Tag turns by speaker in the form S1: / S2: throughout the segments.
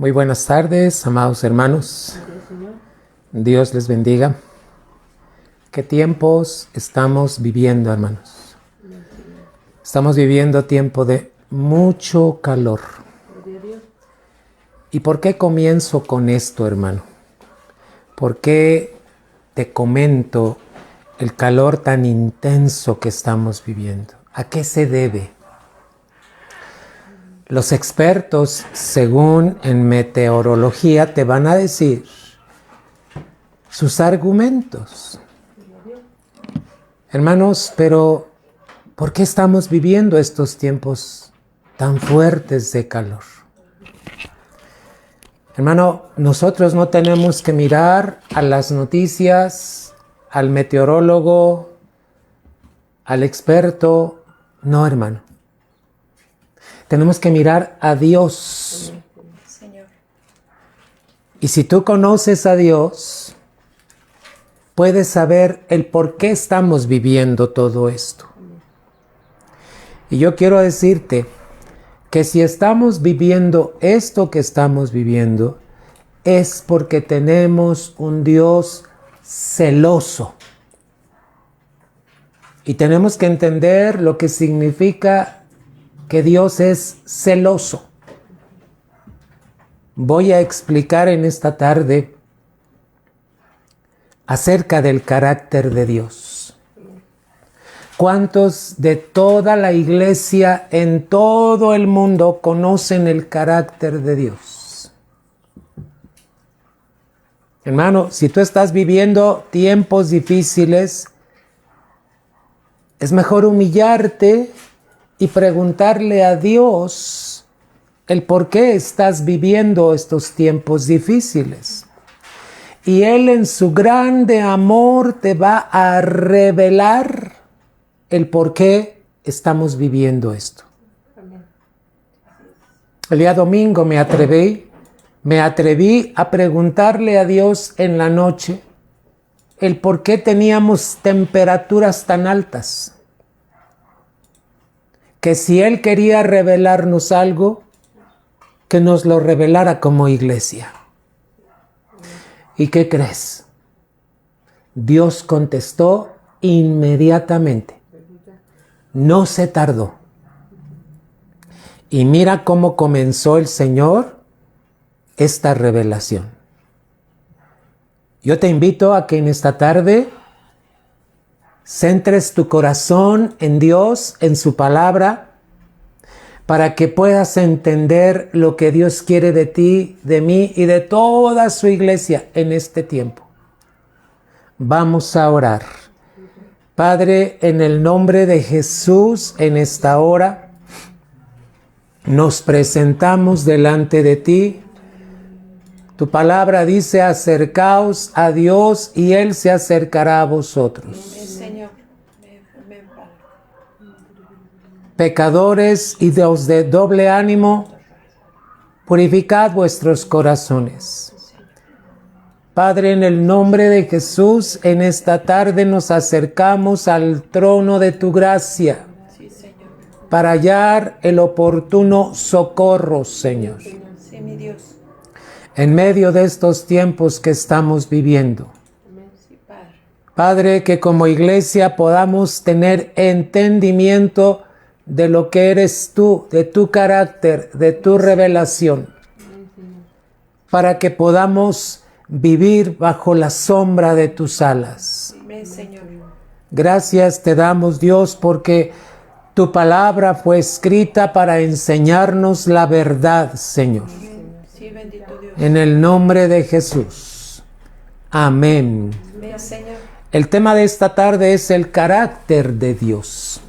S1: Muy buenas tardes, amados hermanos. Dios les bendiga. ¿Qué tiempos estamos viviendo, hermanos? Estamos viviendo tiempo de mucho calor. ¿Y por qué comienzo con esto, hermano? ¿Por qué te comento el calor tan intenso que estamos viviendo? ¿A qué se debe? Los expertos, según en meteorología, te van a decir sus argumentos. Hermanos, pero ¿por qué estamos viviendo estos tiempos tan fuertes de calor? Hermano, nosotros no tenemos que mirar a las noticias, al meteorólogo, al experto. No, hermano. Tenemos que mirar a Dios.
S2: Señor.
S1: Y si tú conoces a Dios, puedes saber el por qué estamos viviendo todo esto. Y yo quiero decirte que si estamos viviendo esto que estamos viviendo, es porque tenemos un Dios celoso. Y tenemos que entender lo que significa que Dios es celoso. Voy a explicar en esta tarde acerca del carácter de Dios. ¿Cuántos de toda la iglesia en todo el mundo conocen el carácter de Dios? Hermano, si tú estás viviendo tiempos difíciles, es mejor humillarte y preguntarle a Dios el por qué estás viviendo estos tiempos difíciles. Y Él en su grande amor te va a revelar el por qué estamos viviendo esto. El día domingo me atreví a preguntarle a Dios en la noche el por qué teníamos temperaturas tan altas. Que si Él quería revelarnos algo, que nos lo revelara como iglesia. ¿Y qué crees? Dios contestó inmediatamente. No se tardó. Y mira cómo comenzó el Señor esta revelación. Yo te invito a que en esta tarde centres tu corazón en Dios, en su palabra, para que puedas entender lo que Dios quiere de ti, de mí y de toda su iglesia en este tiempo. Vamos a orar. Padre, en el nombre de Jesús, en esta hora, nos presentamos delante de ti. Tu palabra dice, acercaos a Dios y Él se acercará a vosotros.
S2: Señor.
S1: Pecadores y los de doble ánimo, purificad vuestros corazones. Padre, en el nombre de Jesús, en esta tarde nos acercamos al trono de tu gracia para hallar el oportuno socorro, Señor.
S2: Sí, mi Dios.
S1: En medio de estos tiempos que estamos viviendo. Padre, que como iglesia podamos tener entendimiento de lo que eres tú, de tu carácter, de tu revelación, para que podamos vivir bajo la sombra de tus alas.
S2: Señor.
S1: Gracias te damos, Dios, porque tu palabra fue escrita para enseñarnos la verdad, Señor.
S2: Sí, bendito Dios.
S1: En el nombre de Jesús. Amén.
S2: Señor.
S1: El tema de esta tarde es el carácter de Dios.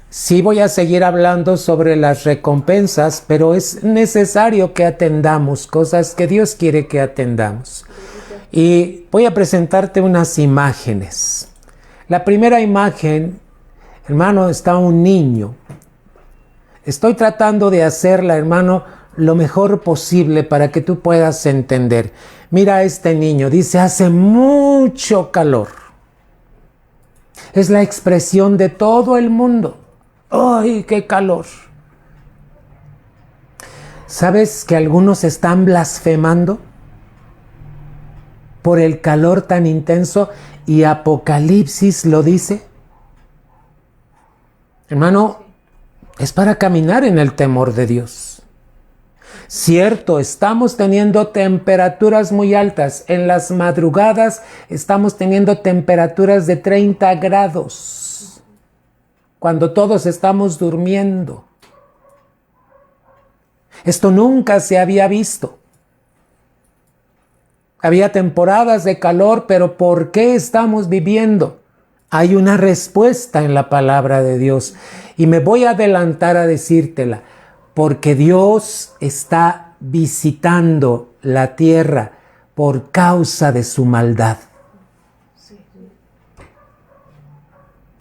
S1: Sí voy a seguir hablando sobre las recompensas, pero es necesario que atendamos cosas que Dios quiere que atendamos. Y voy a presentarte unas imágenes. La primera imagen, hermano, está un niño. Estoy tratando de hacerla, hermano, lo mejor posible para que tú puedas entender. Mira a este niño, dice, hace mucho calor. Es la expresión de todo el mundo. ¡Ay, qué calor! ¿Sabes que algunos están blasfemando por el calor tan intenso? Y Apocalipsis lo dice. Hermano, es para caminar en el temor de Dios. Cierto, estamos teniendo temperaturas muy altas. En las madrugadas estamos teniendo temperaturas de 30 grados. Cuando todos estamos durmiendo. Esto nunca se había visto. Había temporadas de calor, pero ¿por qué estamos viviendo? Hay una respuesta en la palabra de Dios. Y me voy a adelantar a decírtela. Porque Dios está visitando la tierra por causa de su maldad.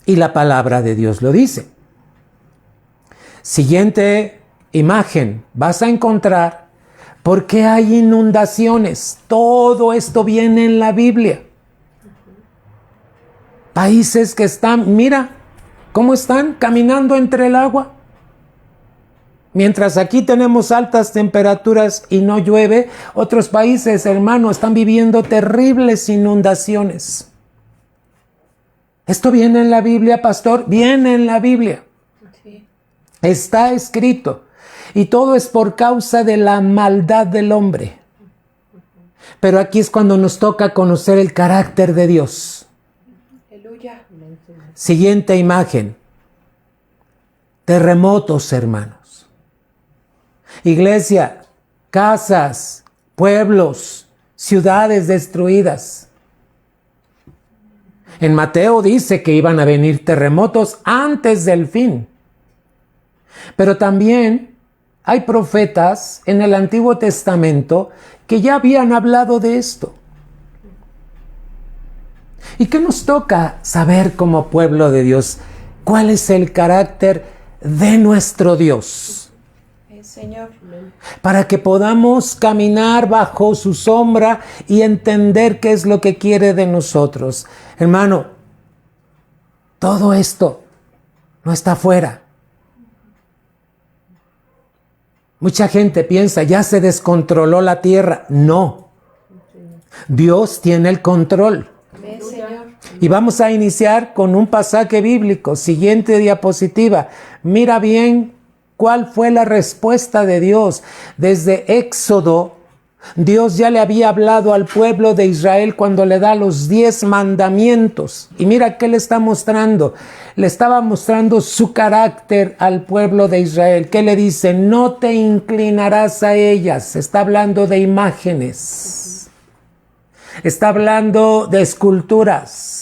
S1: Y la palabra de Dios lo dice. Siguiente imagen. Vas a encontrar por qué hay inundaciones. Todo esto viene en la Biblia. Países que están, mira, cómo están caminando entre el agua. Mientras aquí tenemos altas temperaturas y no llueve, otros países, hermano, están viviendo terribles inundaciones. ¿Esto viene en la Biblia, pastor? Viene en la Biblia.
S2: Sí.
S1: Está escrito. Y todo es por causa de la maldad del hombre. Pero aquí es cuando nos toca conocer el carácter de Dios.
S2: Aleluya.
S1: Siguiente imagen. Terremotos, hermanos. Iglesia, casas, pueblos, ciudades destruidas. En Mateo dice que iban a venir terremotos antes del fin. Pero también hay profetas en el Antiguo Testamento que ya habían hablado de esto. ¿Y qué nos toca saber como pueblo de Dios? ¿Cuál es el carácter de nuestro Dios?
S2: Señor.
S1: Para que podamos caminar bajo su sombra y entender qué es lo que quiere de nosotros. Hermano, todo esto no está afuera. Mucha gente piensa, ya se descontroló la tierra. No. Dios tiene el control.
S2: Amén, Señor.
S1: Y vamos a iniciar con un pasaje bíblico. Siguiente diapositiva. Mira bien cuál fue la respuesta de Dios. Desde Éxodo, Dios ya le había hablado al pueblo de Israel cuando le da los 10 mandamientos. Y mira qué le está mostrando. Le estaba mostrando su carácter al pueblo de Israel. ¿Qué le dice? No te inclinarás a ellas. Está hablando de imágenes. Está hablando de esculturas.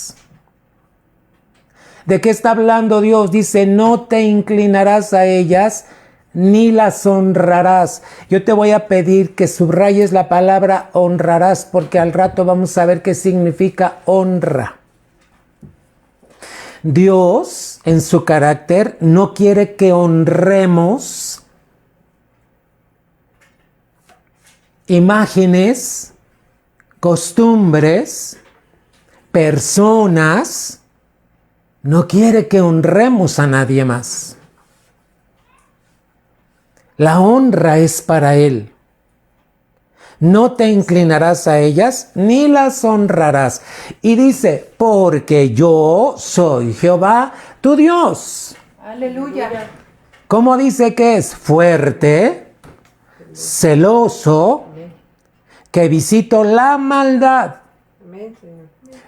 S1: ¿De qué está hablando Dios? Dice, no te inclinarás a ellas ni las honrarás. Yo te voy a pedir que subrayes la palabra honrarás, porque al rato vamos a ver qué significa honra. Dios, en su carácter, no quiere que honremos imágenes, costumbres, personas. No quiere que honremos a nadie más. La honra es para Él. No te inclinarás a ellas ni las honrarás. Y dice, porque yo soy Jehová, tu Dios.
S2: Aleluya.
S1: ¿Cómo dice que es? Fuerte, celoso, que visito la maldad.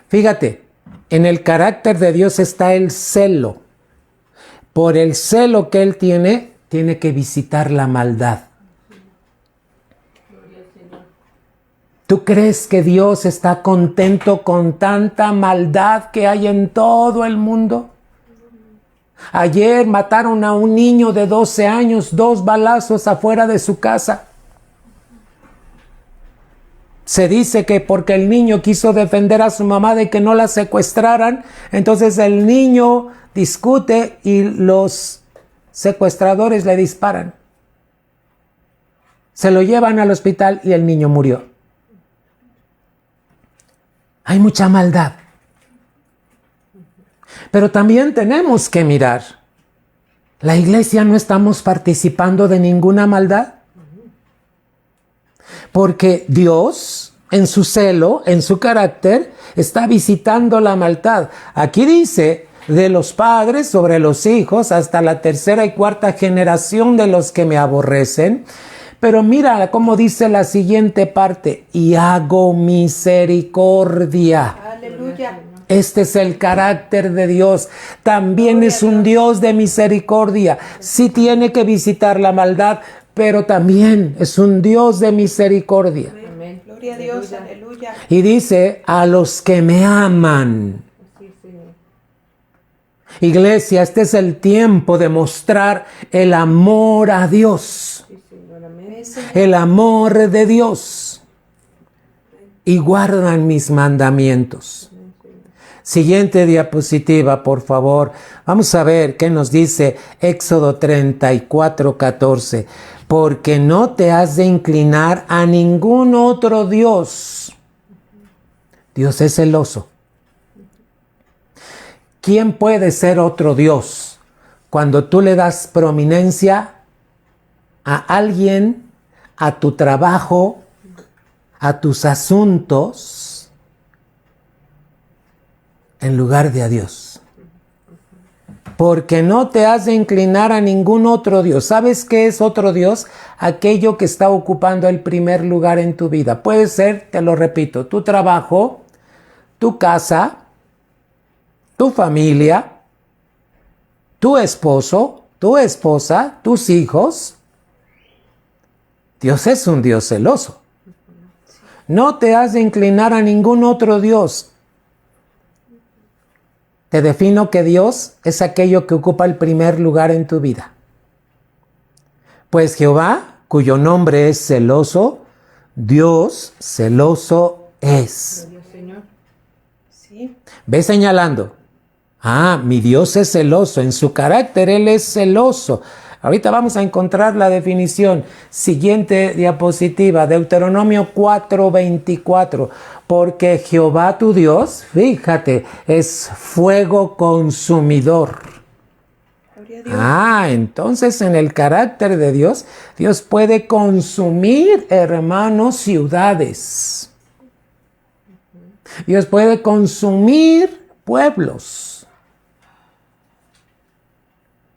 S1: Fíjate. En el carácter de Dios está el celo. Por el celo que Él tiene que visitar la maldad. ¿Tú crees que Dios está contento con tanta maldad que hay en todo el mundo? Ayer mataron a un niño de 12 años, 2 balazos afuera de su casa. Se dice que porque el niño quiso defender a su mamá de que no la secuestraran, entonces el niño discute y los secuestradores le disparan. Se lo llevan al hospital y el niño murió. Hay mucha maldad. Pero también tenemos que mirar. La iglesia no estamos participando de ninguna maldad. Porque Dios, en su celo, en su carácter, está visitando la maldad. Aquí dice, de los padres sobre los hijos, hasta la tercera y cuarta generación de los que me aborrecen. Pero mira cómo dice la siguiente parte, y hago misericordia.
S2: Aleluya.
S1: Este es el carácter de Dios. También es un Dios de misericordia. Sí tiene que visitar la maldad, pero también es un Dios de misericordia.
S2: Amén. Gloria a Dios. Aleluya.
S1: Y dice, a los que me aman. Iglesia, este es el tiempo de mostrar el amor a Dios.
S2: Amén, Señor.
S1: El amor de Dios. Y guardan mis mandamientos. Siguiente diapositiva, por favor. Vamos a ver qué nos dice Éxodo 34:14. Porque no te has de inclinar a ningún otro Dios. Dios es celoso. ¿Quién puede ser otro Dios cuando tú le das prominencia a alguien, a tu trabajo, a tus asuntos, en lugar de a Dios? Porque no te has de inclinar a ningún otro Dios. ¿Sabes qué es otro Dios? Aquello que está ocupando el primer lugar en tu vida. Puede ser, te lo repito, tu trabajo, tu casa, tu familia, tu esposo, tu esposa, tus hijos. Dios es un Dios celoso. No te has de inclinar a ningún otro Dios. Te defino que Dios es aquello que ocupa el primer lugar en tu vida. Pues Jehová, cuyo nombre es celoso, Dios celoso es.
S2: Sí.
S1: Ve señalando. Ah, mi Dios es celoso. En su carácter Él es celoso. Ahorita vamos a encontrar la definición. Siguiente diapositiva, Deuteronomio 4:24. Porque Jehová tu Dios, fíjate, es fuego consumidor.
S2: Gloria a Dios.
S1: Ah, entonces en el carácter de Dios, Dios puede consumir, hermanos, ciudades. Dios puede consumir pueblos.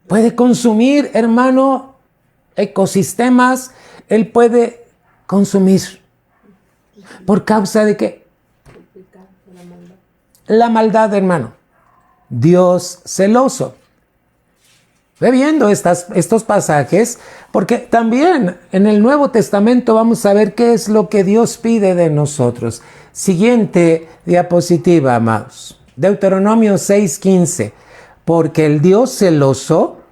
S1: Puede consumir, hermano, ecosistemas. Él puede consumir. ¿Por causa de qué? La maldad, hermano. Dios celoso. Ve viendo estos pasajes, porque también en el Nuevo Testamento vamos a ver qué es lo que Dios pide de nosotros. Siguiente diapositiva, amados. Deuteronomio 6:15. Porque el Dios celoso,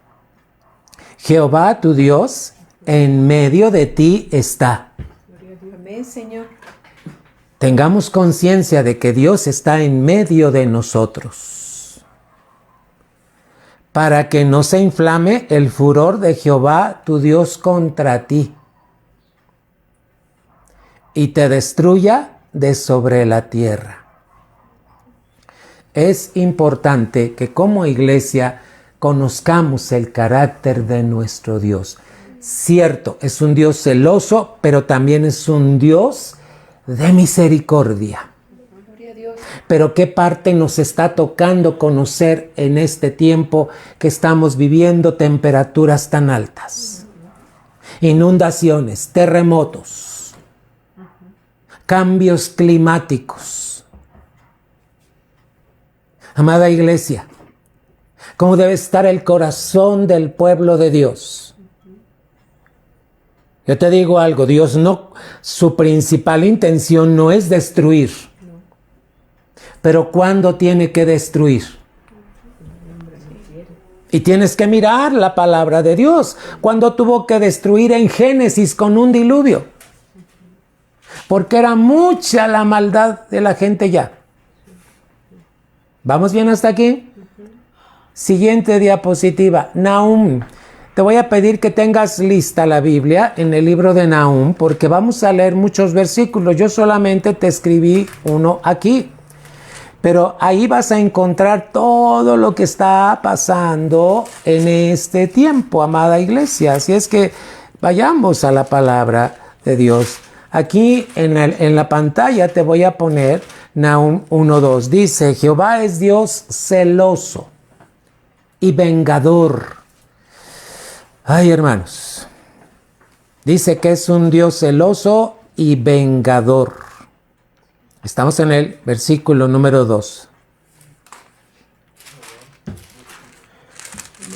S1: Jehová tu Dios, en medio de ti está.
S2: Amén, Señor.
S1: Tengamos conciencia de que Dios está en medio de nosotros. Para que no se inflame el furor de Jehová tu Dios contra ti y te destruya de sobre la tierra. Es importante que como iglesia conozcamos el carácter de nuestro Dios. Cierto, es un Dios celoso, pero también es un Dios de misericordia.
S2: Gloria a Dios.
S1: Pero ¿qué parte nos está tocando conocer en este tiempo que estamos viviendo temperaturas tan altas? Inundaciones, terremotos, cambios climáticos. Amada iglesia, ¿cómo debe estar el corazón del pueblo de Dios? Yo te digo algo, Dios no, su principal intención no es destruir. Pero ¿cuándo tiene que destruir? Y tienes que mirar la palabra de Dios. Cuando tuvo que destruir en Génesis con un diluvio. Porque era mucha la maldad de la gente ya. ¿Vamos bien hasta aquí? Siguiente diapositiva. Nahum. Te voy a pedir que tengas lista la Biblia en el libro de Nahum, porque vamos a leer muchos versículos. Yo solamente te escribí uno aquí. Pero ahí vas a encontrar todo lo que está pasando en este tiempo, amada iglesia. Así es que vayamos a la palabra de Dios. Aquí en la pantalla te voy a poner Nahum 1:2. Dice, Jehová es Dios celoso y vengador. Ay, hermanos. Dice que es un Dios celoso y vengador. Estamos en el versículo número 2.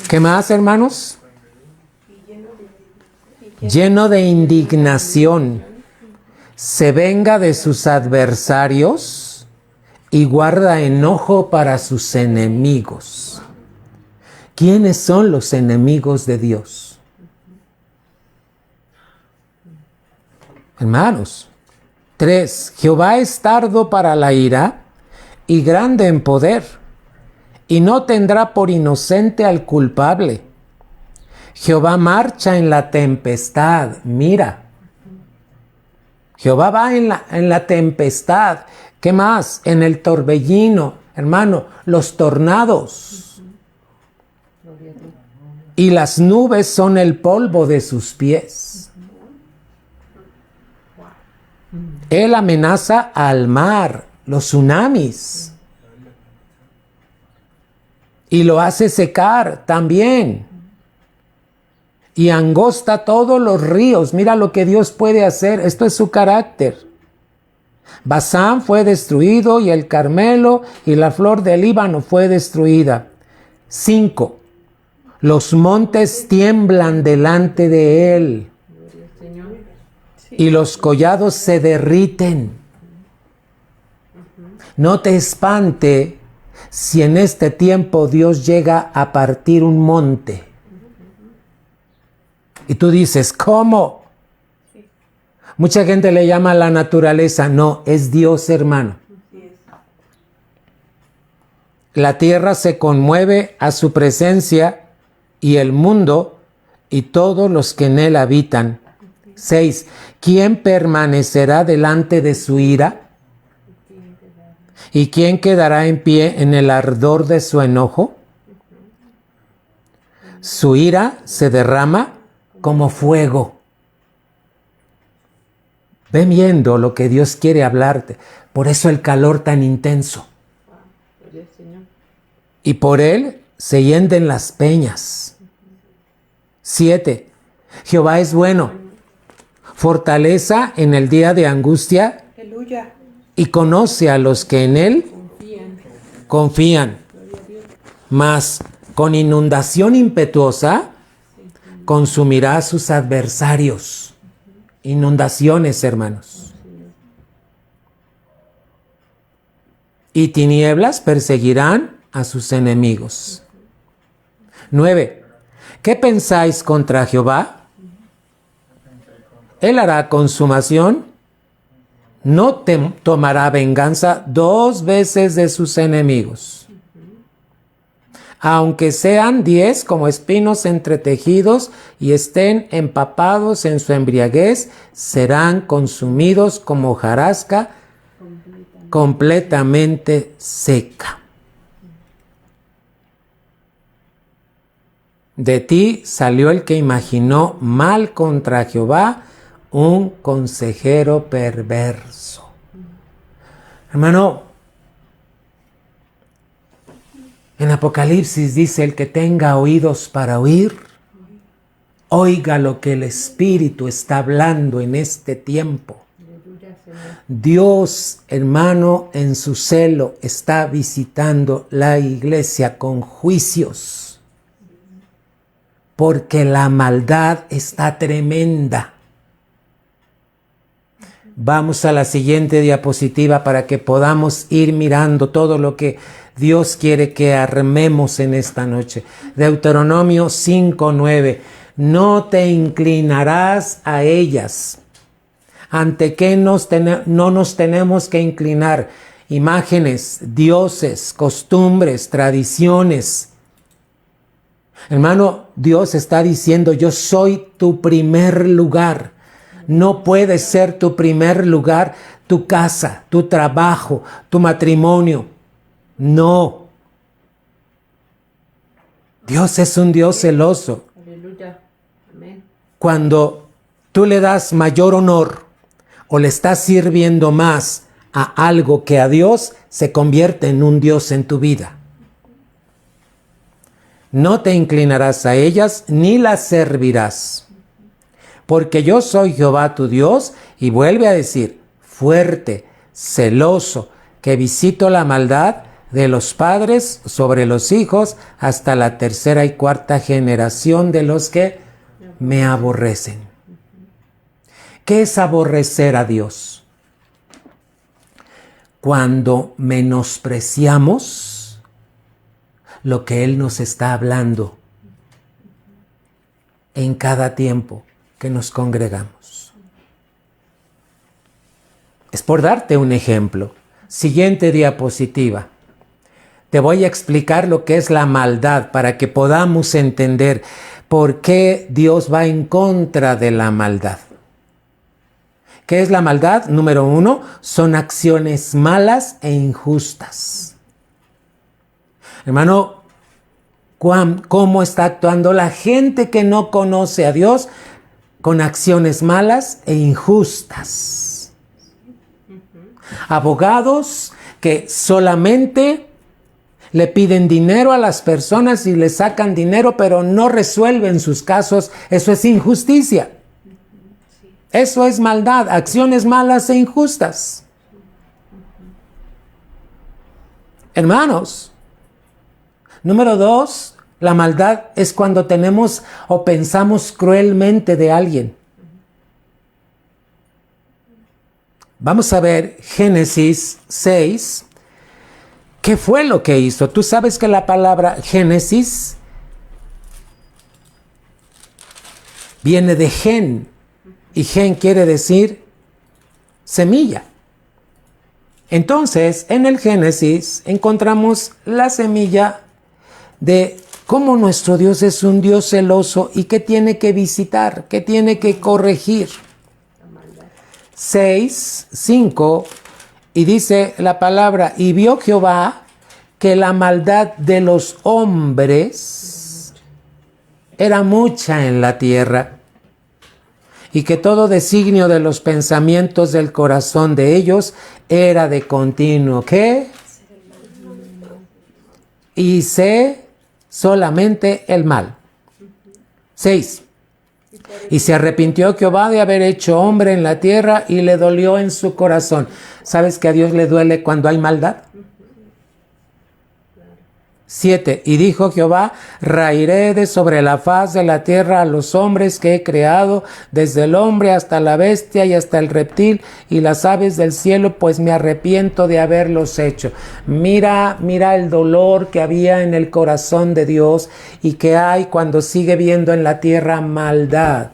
S1: ¿Qué más, hermanos? Lleno de indignación, se venga de sus adversarios y guarda enojo para sus enemigos. ¿Quiénes son los enemigos de Dios? Hermanos. 3. Jehová es tardo para la ira y grande en poder, y no tendrá por inocente al culpable. Jehová marcha en la tempestad. Mira. Jehová va en la tempestad. ¿Qué más? En el torbellino. Hermano, los tornados. Y las nubes son el polvo de sus pies. Él amenaza al mar, los tsunamis. Y lo hace secar también. Y angosta todos los ríos. Mira lo que Dios puede hacer. Esto es su carácter. Basán fue destruido y el Carmelo y la flor del Líbano fue destruida. 5. Los montes tiemblan delante de él. Y los collados se derriten. No te espante si en este tiempo Dios llega a partir un monte. Y tú dices, ¿cómo? Mucha gente le llama la naturaleza. No, es Dios, hermano. La tierra se conmueve a su presencia y el mundo y todos los que en él habitan. 6. ¿Quién permanecerá delante de su ira? ¿Y quién quedará en pie en el ardor de su enojo? Su ira se derrama como fuego. Ven viendo lo que Dios quiere hablarte. Por eso el calor tan intenso. Y por él se hienden las peñas. 7. Jehová es bueno, fortaleza en el día de angustia.
S2: Aleluya.
S1: Y conoce a los que en él confían. Mas con inundación impetuosa consumirá a sus adversarios. Inundaciones, hermanos. Y tinieblas perseguirán a sus enemigos. 9. ¿Qué pensáis contra Jehová? Él hará consumación. No tomará venganza 2 veces de sus enemigos. Aunque sean 10 como espinos entretejidos y estén empapados en su embriaguez, serán consumidos como hojarasca completamente seca. De ti salió el que imaginó mal contra Jehová, un consejero perverso. Hermano, en Apocalipsis dice, el que tenga oídos para oír, oiga lo que el Espíritu está hablando en este tiempo. Dios, hermano, en su celo está visitando la iglesia con juicios, porque la maldad está tremenda. Vamos a la siguiente diapositiva para que podamos ir mirando todo lo que Dios quiere que armemos en esta noche. Deuteronomio 5:9. No te inclinarás a ellas. ¿Ante qué no nos tenemos que inclinar? Imágenes, dioses, costumbres, tradiciones. Hermano, Dios está diciendo, yo soy tu primer lugar. No puede ser tu primer lugar tu casa, tu trabajo, tu matrimonio. No. Dios es un Dios celoso.
S2: Aleluya. Amén.
S1: Cuando tú le das mayor honor o le estás sirviendo más a algo que a Dios, se convierte en un Dios en tu vida. No te inclinarás a ellas ni las servirás, porque yo soy Jehová tu Dios, y vuelve a decir, fuerte, celoso, que visito la maldad de los padres sobre los hijos hasta la tercera y cuarta generación de los que me aborrecen. ¿Qué es aborrecer a Dios? Cuando menospreciamos lo que Él nos está hablando en cada tiempo que nos congregamos. Es por darte un ejemplo. Siguiente diapositiva. Te voy a explicar lo que es la maldad para que podamos entender por qué Dios va en contra de la maldad. ¿Qué es la maldad? Número 1, son acciones malas e injustas. Hermano, ¿cómo está actuando la gente que no conoce a Dios? Con acciones malas e injustas. Abogados que solamente le piden dinero a las personas y le sacan dinero, pero no resuelven sus casos. Eso es injusticia. Eso es maldad, acciones malas e injustas. Hermanos, número 2, la maldad es cuando tenemos o pensamos cruelmente de alguien. Vamos a ver Génesis 6. ¿Qué fue lo que hizo? Tú sabes que la palabra Génesis viene de gen. Y gen quiere decir semilla. Entonces, en el Génesis encontramos la semilla de cómo nuestro Dios es un Dios celoso y que tiene que visitar, que tiene que corregir. 6:5, y dice la palabra, y vio Jehová que la maldad de los hombres era mucha en la tierra, y que todo designio de los pensamientos del corazón de ellos era de continuo. ¿Qué? Y sé solamente el mal. 6. Y se arrepintió Jehová de haber hecho hombre en la tierra y le dolió en su corazón. ¿Sabes que a Dios le duele cuando hay maldad? 7. Y dijo Jehová, raeré de sobre la faz de la tierra a los hombres que he creado, desde el hombre hasta la bestia y hasta el reptil y las aves del cielo, pues me arrepiento de haberlos hecho. Mira el dolor que había en el corazón de Dios y que hay cuando sigue viendo en la tierra maldad.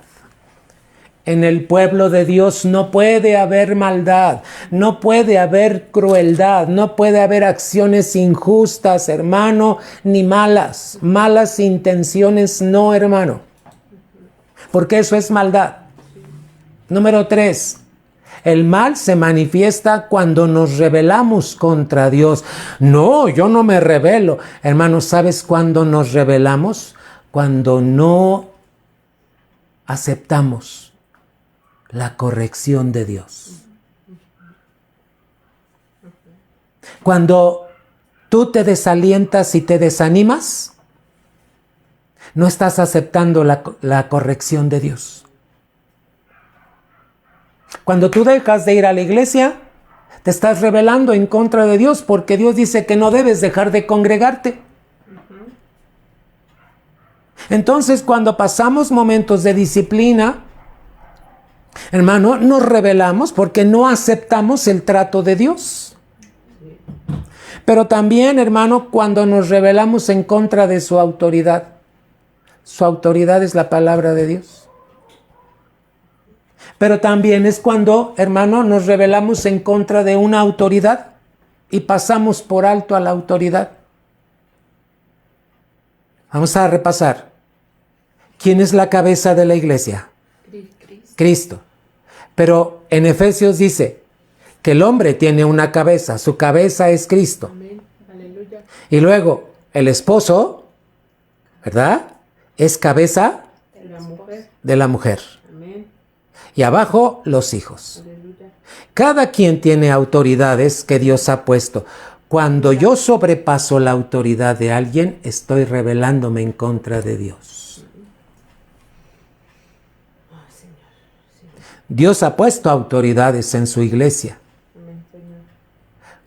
S1: En el pueblo de Dios no puede haber maldad, no puede haber crueldad, no puede haber acciones injustas, hermano, ni malas intenciones, no, hermano, porque eso es maldad. Número 3, el mal se manifiesta cuando nos rebelamos contra Dios. No, yo no me rebelo. Hermano, ¿sabes cuándo nos rebelamos? Cuando no aceptamos la corrección de Dios. Cuando tú te desalientas y te desanimas, no estás aceptando la corrección de Dios. Cuando tú dejas de ir a la iglesia, te estás rebelando en contra de Dios, porque Dios dice que no debes dejar de congregarte. Entonces, cuando pasamos momentos de disciplina, hermano, nos rebelamos porque no aceptamos el trato de Dios. Pero también, hermano, cuando nos rebelamos en contra de su autoridad es la palabra de Dios. Pero también es cuando, hermano, nos rebelamos en contra de una autoridad y pasamos por alto a la autoridad. Vamos a repasar. ¿Quién es la cabeza de la iglesia? Cristo. Pero en Efesios dice que el hombre tiene una cabeza, su cabeza es Cristo.
S2: Amén. Aleluya.
S1: Y luego el esposo, ¿verdad? Es cabeza
S2: La mujer.
S1: de la mujer.
S2: Amén.
S1: Y abajo los hijos.
S2: Aleluya.
S1: Cada quien tiene autoridades que Dios ha puesto. Cuando yo sobrepaso la autoridad de alguien, estoy rebelándome en contra de Dios. Dios ha puesto autoridades en su iglesia.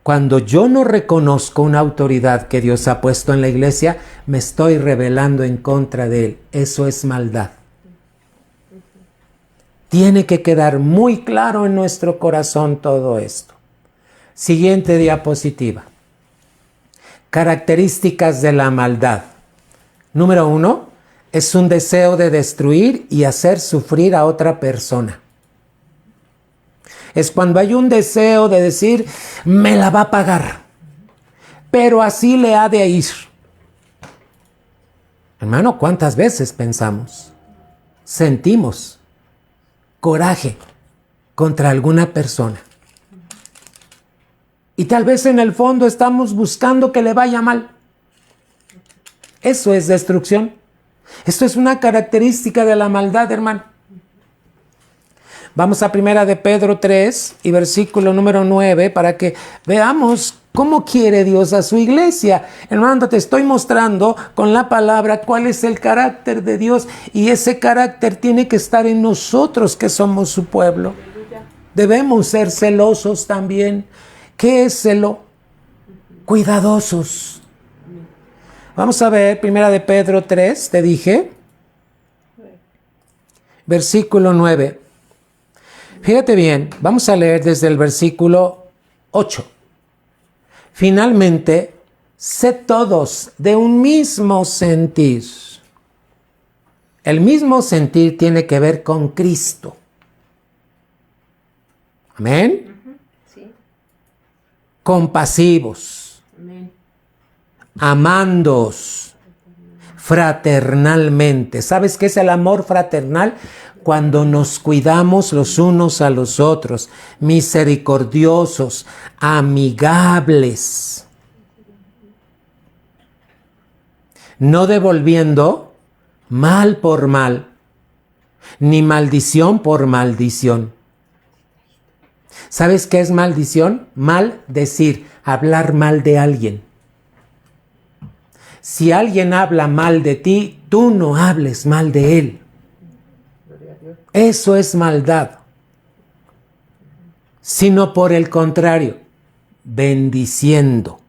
S1: Cuando yo no reconozco una autoridad que Dios ha puesto en la iglesia, me estoy rebelando en contra de Él. Eso es maldad. Tiene que quedar muy claro en nuestro corazón todo esto. Siguiente diapositiva. Características de la maldad. Número 1, es un deseo de destruir y hacer sufrir a otra persona. Es cuando hay un deseo de decir, me la va a pagar, pero así le ha de ir. Hermano, ¿cuántas veces pensamos, sentimos coraje contra alguna persona? Y tal vez en el fondo estamos buscando que le vaya mal. Eso es destrucción. Esto es una característica de la maldad, hermano. Vamos a Primera de Pedro 3 y versículo número 9 para que veamos cómo quiere Dios a su iglesia. Hermano, te estoy mostrando con la palabra cuál es el carácter de Dios y ese carácter tiene que estar en nosotros que somos su pueblo. Debemos ser celosos también. ¿Qué es celo? Cuidadosos. Vamos a ver Primera de Pedro 3, te dije. Versículo 9. Fíjate bien, vamos a leer desde el versículo 8. Finalmente, sed todos de un mismo sentir. El mismo sentir tiene que ver con Cristo. Amén.
S2: Sí.
S1: Compasivos.
S2: Amén.
S1: Amándoos fraternalmente. ¿Sabes qué es el amor fraternal? Cuando nos cuidamos los unos a los otros, misericordiosos, amigables, no devolviendo mal por mal, ni maldición por maldición. ¿Sabes qué es maldición? Maldecir, hablar mal de alguien. Si alguien habla mal de ti, tú no hables mal de él. Eso es maldad. Sino por el contrario, bendiciendo.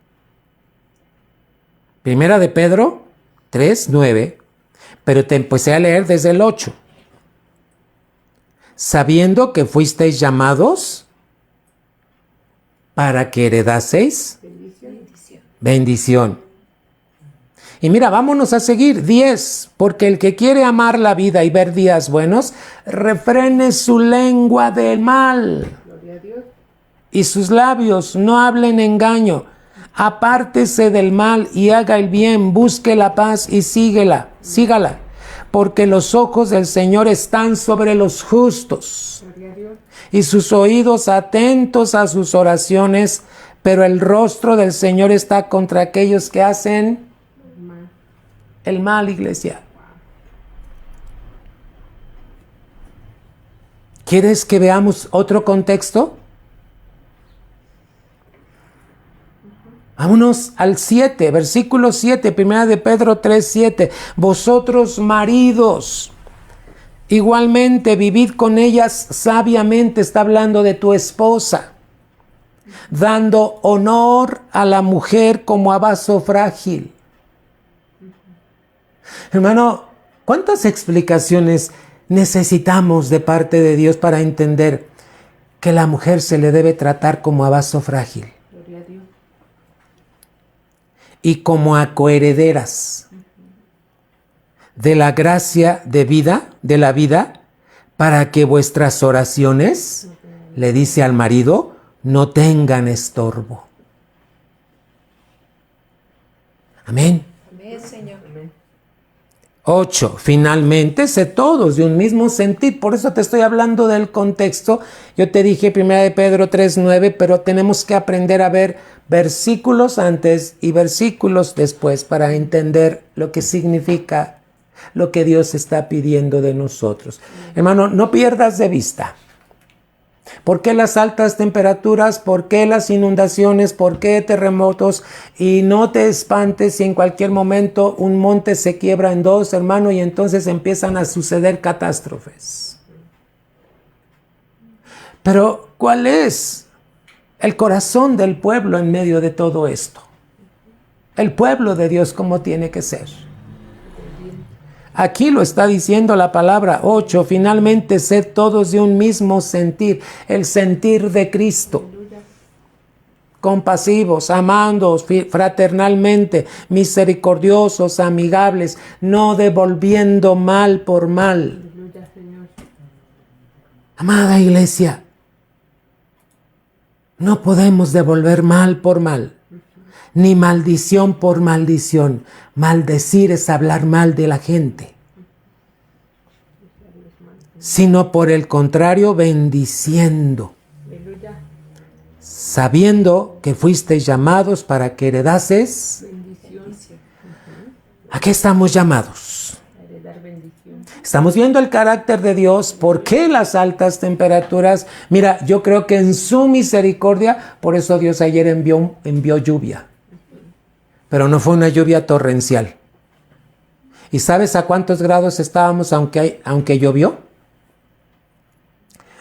S1: Primera de Pedro 3, 9, pero te empecé a leer desde el 8. Sabiendo que fuisteis llamados para que heredaseis bendición. Y mira, vámonos a seguir. 10. Porque el que quiere amar la vida y ver días buenos, refrene su lengua del mal.
S2: Gloria a Dios.
S1: Y sus labios no hablen engaño. Apártese del mal y haga el bien. Busque la paz y sígala. Porque los ojos del Señor están sobre los justos.
S2: Gloria a Dios.
S1: Y sus oídos atentos a sus oraciones. Pero el rostro del Señor está contra aquellos que hacen el mal, iglesia. ¿Quieres que veamos otro contexto? Vámonos al 7, versículo 7, Primera de Pedro 3, 7. Vosotros maridos, igualmente vivid con ellas sabiamente, está hablando de tu esposa, dando honor a la mujer como a vaso frágil. Hermano, ¿cuántas explicaciones necesitamos de parte de Dios para entender que la mujer se le debe tratar como a vaso frágil?
S2: Gloria a Dios.
S1: Y como a coherederas de la gracia de la vida, para que vuestras oraciones, le dice al marido, no tengan estorbo. Amén.
S2: Amén, Señor. Amén.
S1: 8. Finalmente, sé todos de un mismo sentir. Por eso te estoy hablando del contexto. Yo te dije 1 de Pedro 3, 9, pero tenemos que aprender a ver versículos antes y versículos después para entender lo que significa lo que Dios está pidiendo de nosotros. Hermano, no pierdas de vista ¿Por qué las altas temperaturas? ¿Por qué las inundaciones? ¿Por qué terremotos? Y no te espantes si en cualquier momento un monte se quiebra en dos, hermano, y entonces empiezan a suceder catástrofes. Pero, ¿cuál es el corazón del pueblo en medio de todo esto? El pueblo de Dios, ¿cómo tiene que ser? Aquí lo está diciendo la palabra 8, finalmente sed todos de un mismo sentir, el sentir de Cristo. Compasivos, amándoos fraternalmente, misericordiosos, amigables, no devolviendo mal por mal. Amada iglesia, no podemos devolver mal por mal, ni maldición por maldición. Maldecir es hablar mal de la gente, sino por el contrario, bendiciendo, sabiendo que fuisteis llamados para que heredases. ¿A qué estamos llamados? Estamos viendo el carácter de Dios. ¿Por qué las altas temperaturas? Mira, yo creo que en su misericordia, por eso Dios ayer envió lluvia. Pero no fue una lluvia torrencial. ¿Y sabes a cuántos grados estábamos aunque llovió?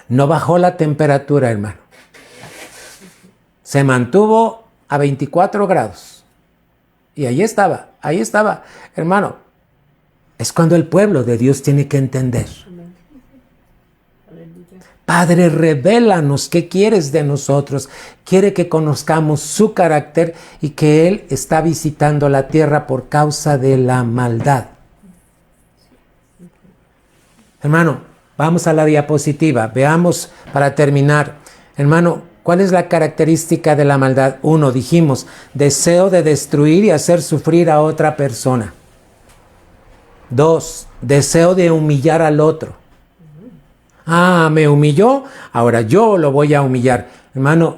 S1: No bajó la temperatura, hermano. Se mantuvo a 24 grados. Y ahí estaba. Hermano, es cuando el pueblo de Dios tiene que entender. Padre, revélanos qué quieres de nosotros. Quiere que conozcamos su carácter y que Él está visitando la tierra por causa de la maldad. Hermano, vamos a la diapositiva. Veamos para terminar. Hermano, ¿cuál es la característica de la maldad? 1, dijimos, deseo de destruir y hacer sufrir a otra persona. 2, deseo de humillar al otro. Me humilló, ahora yo lo voy a humillar. Hermano,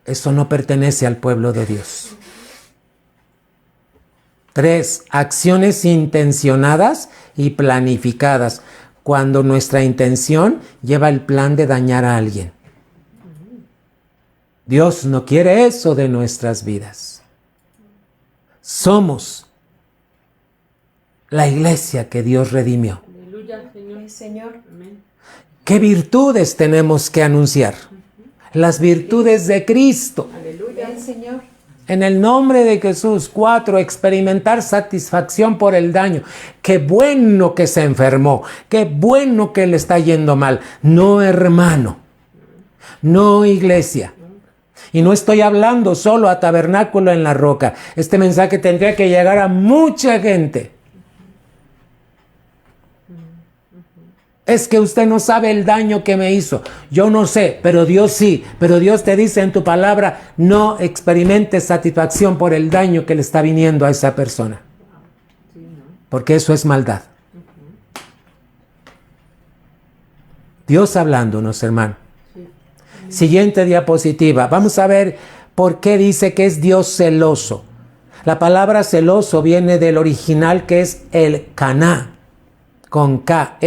S1: eso no pertenece al pueblo de Dios. 3, acciones intencionadas y planificadas, cuando nuestra intención lleva el plan de dañar a alguien. Dios no quiere eso de nuestras vidas. Somos la iglesia que Dios redimió.
S2: Aleluya, Señor. Amén.
S1: ¿Qué virtudes tenemos que anunciar? Las virtudes de Cristo.
S2: Aleluya, Señor.
S1: En el nombre de Jesús. 4, experimentar satisfacción por el daño. Qué bueno que se enfermó. Qué bueno que le está yendo mal. No, hermano. No, iglesia. Y no estoy hablando solo a Tabernáculo en la Roca. Este mensaje tendría que llegar a mucha gente. Es que usted no sabe el daño que me hizo. Yo no sé, pero Dios sí. Pero Dios te dice en tu palabra, no experimentes satisfacción por el daño que le está viniendo a esa persona. Porque eso es maldad. Dios hablándonos, hermano. Siguiente diapositiva. Vamos a ver por qué dice que es Dios celoso. La palabra celoso viene del original que es el caná. Con K.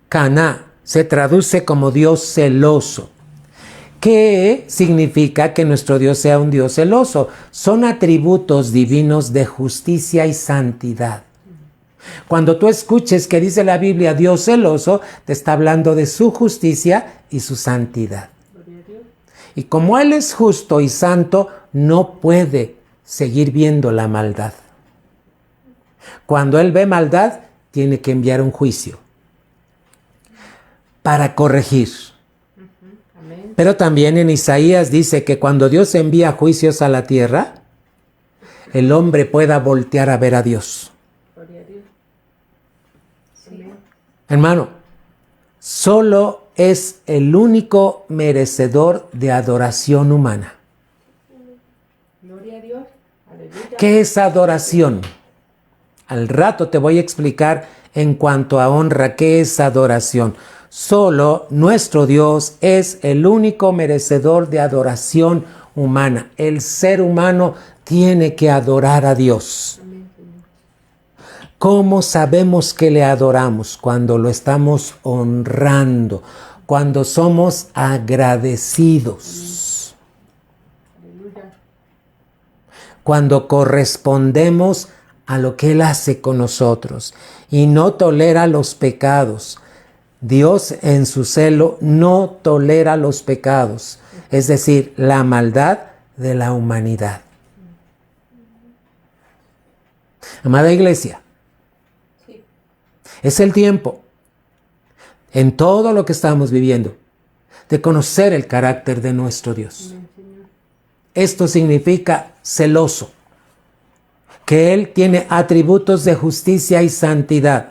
S1: Caná se traduce como Dios celoso. ¿Qué significa que nuestro Dios sea un Dios celoso? Son atributos divinos de justicia y santidad. Cuando tú escuches que dice la Biblia Dios celoso, te está hablando de su justicia y su santidad. Y como Él es justo y santo, no puede seguir viendo la maldad. Cuando Él ve maldad, tiene que enviar un juicio para corregir. Pero también en Isaías dice que cuando Dios envía juicios a la tierra, el hombre pueda voltear a ver a Dios. Hermano, solo es el único merecedor de adoración humana.
S2: Gloria a Dios. Aleluya.
S1: ¿Qué es adoración? Al rato te voy a explicar en cuanto a honra qué es adoración. Solo nuestro Dios es el único merecedor de adoración humana. El ser humano tiene que adorar a Dios. ¿Cómo sabemos que le adoramos? Cuando lo estamos honrando. cuando somos agradecidos. Cuando correspondemos a lo que Él hace con nosotros y no tolera los pecados. Dios en su celo no tolera los pecados, es decir, la maldad de la humanidad. Amada iglesia, es el tiempo, en todo lo que estamos viviendo, de conocer el carácter de nuestro Dios. Esto significa celoso, que Él tiene atributos de justicia y santidad.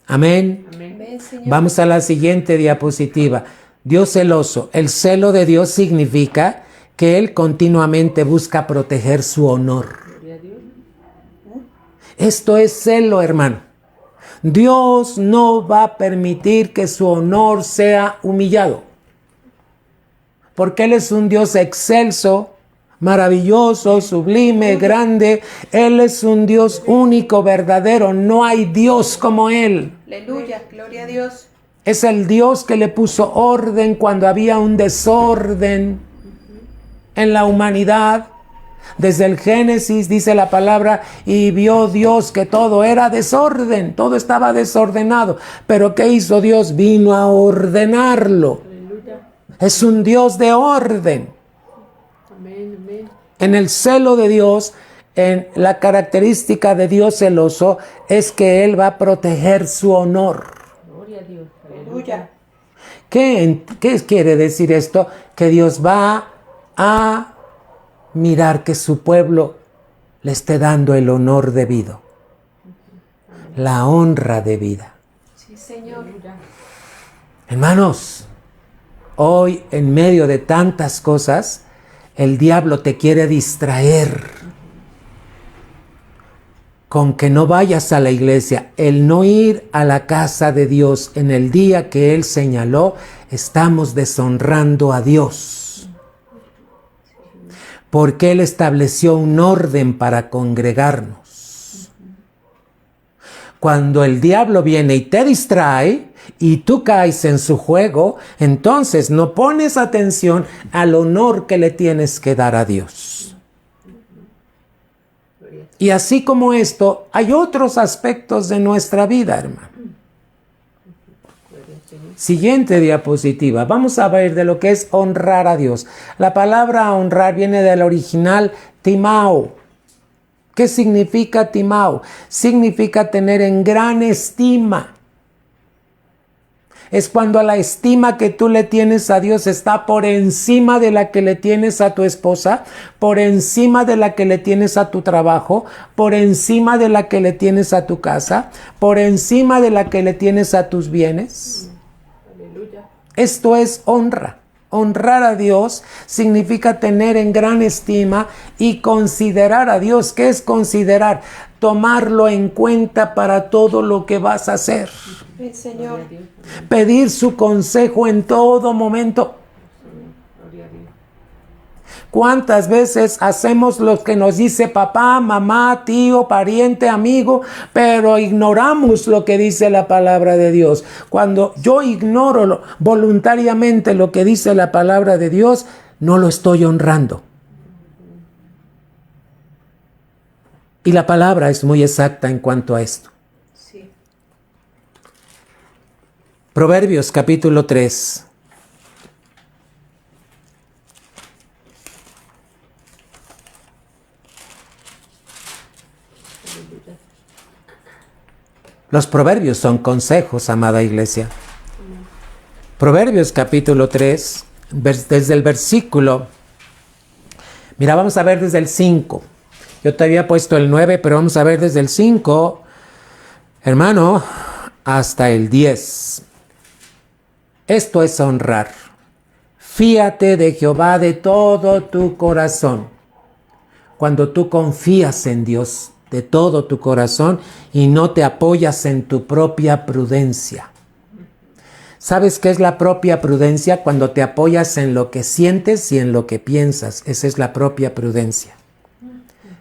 S1: Amén.
S2: Amén, Señor.
S1: Vamos a la siguiente diapositiva. Dios celoso. El celo de Dios significa que Él continuamente busca proteger su honor. Esto es celo, hermano. Dios no va a permitir que su honor sea humillado, porque Él es un Dios excelso, maravilloso, sublime, grande. Él es un Dios único, verdadero. No hay Dios como Él.
S2: Aleluya, gloria a Dios.
S1: Es el Dios que le puso orden cuando había un desorden en la humanidad. Desde el Génesis dice la palabra, y vio Dios que todo era desorden, todo estaba desordenado. Pero ¿qué hizo Dios? Vino a ordenarlo.
S2: Aleluya.
S1: Es un Dios de orden.
S2: Amén, amén.
S1: En el celo de Dios, en la característica de Dios celoso, es que Él va a proteger su honor.
S2: Gloria a Dios. Aleluya.
S1: ¿Qué quiere decir esto? Que Dios va a mirar que su pueblo le esté dando el honor debido, la honra debida.
S2: Sí, Señor.
S1: Hermanos, hoy en medio de tantas cosas, el diablo te quiere distraer con que no vayas a la iglesia. El no ir a la casa de Dios en el día que Él señaló, estamos deshonrando a Dios. Porque Él estableció un orden para congregarnos. Cuando el diablo viene y te distrae y tú caes en su juego, entonces no pones atención al honor que le tienes que dar a Dios. Y así como esto, hay otros aspectos de nuestra vida, hermano. Siguiente diapositiva. Vamos a ver de lo que es honrar a Dios. La palabra honrar viene del original timao. ¿Qué significa timao? Significa tener en gran estima. Es cuando la estima que tú le tienes a Dios está por encima de la que le tienes a tu esposa, por encima de la que le tienes a tu trabajo, por encima de la que le tienes a tu casa, por encima de la que le tienes a tus bienes. Esto es honra. Honrar a Dios significa tener en gran estima y considerar a Dios. ¿Qué es considerar? Tomarlo en cuenta para todo lo que vas a hacer.
S2: Sí, Señor.
S1: Pedir su consejo en todo momento. ¿Cuántas veces hacemos lo que nos dice papá, mamá, tío, pariente, amigo, pero ignoramos lo que dice la palabra de Dios? Cuando yo ignoro voluntariamente lo que dice la palabra de Dios, no lo estoy honrando. Y la palabra es muy exacta en cuanto a esto.
S2: Sí.
S1: Proverbios capítulo 3. Los proverbios son consejos, amada iglesia. Proverbios capítulo 3, desde el versículo, mira, vamos a ver desde el 5. Yo te había puesto el 9, pero vamos a ver desde el 5, hermano, hasta el 10. Esto es honrar. Fíate de Jehová de todo tu corazón. Cuando tú confías en Dios de todo tu corazón y no te apoyas en tu propia prudencia. ¿Sabes qué es la propia prudencia? Cuando te apoyas en lo que sientes y en lo que piensas. Esa es la propia prudencia.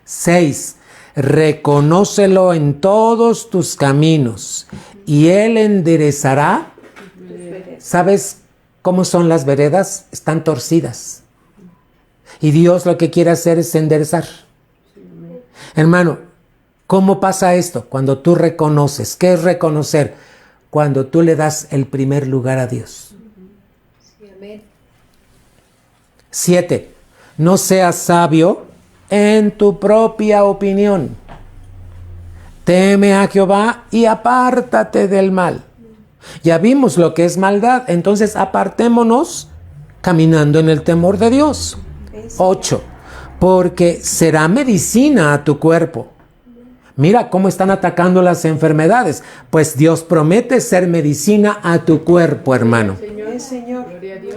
S1: 6. Reconócelo en todos tus caminos y Él enderezará ¿Sabes cómo son las veredas? Están torcidas. Y Dios lo que quiere hacer es enderezar. Hermano, ¿cómo pasa esto? Cuando tú reconoces. ¿Qué es reconocer? Cuando tú le das el primer lugar a Dios.
S2: Sí, amén.
S1: 7. No seas sabio en tu propia opinión. Teme a Jehová y apártate del mal. Ya vimos lo que es maldad, entonces apartémonos caminando en el temor de Dios. 8. Porque será medicina a tu cuerpo. Mira cómo están atacando las enfermedades. Pues Dios promete ser medicina a tu cuerpo, hermano.
S2: Señor.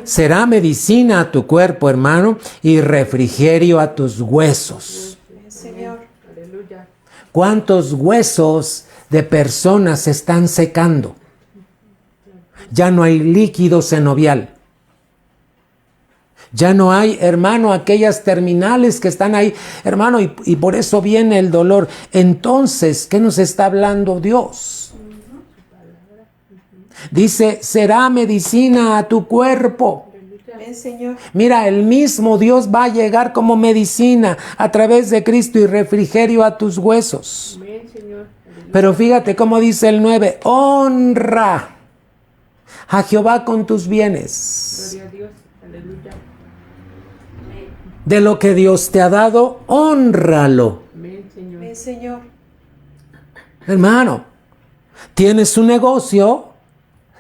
S1: Será medicina a tu cuerpo, hermano, y refrigerio a tus huesos.
S2: Señor.
S3: Aleluya.
S1: ¿Cuántos huesos de personas se están secando? Ya no hay líquido sinovial. Ya no hay, hermano, aquellas terminales que están ahí, hermano, y por eso viene el dolor. Entonces, ¿qué nos está hablando Dios? Dice, será medicina a tu cuerpo.
S2: Amén, Señor.
S1: Mira, el mismo Dios va a llegar como medicina a través de Cristo y refrigerio a tus huesos.
S3: Amén, Señor.
S1: Pero fíjate cómo dice el 9, honra a Jehová con tus bienes.
S3: Gloria a Dios. Aleluya.
S1: De lo que Dios te ha dado, hónralo.
S3: Amén, Señor.
S2: Amén, Señor.
S1: Hermano, tienes un negocio,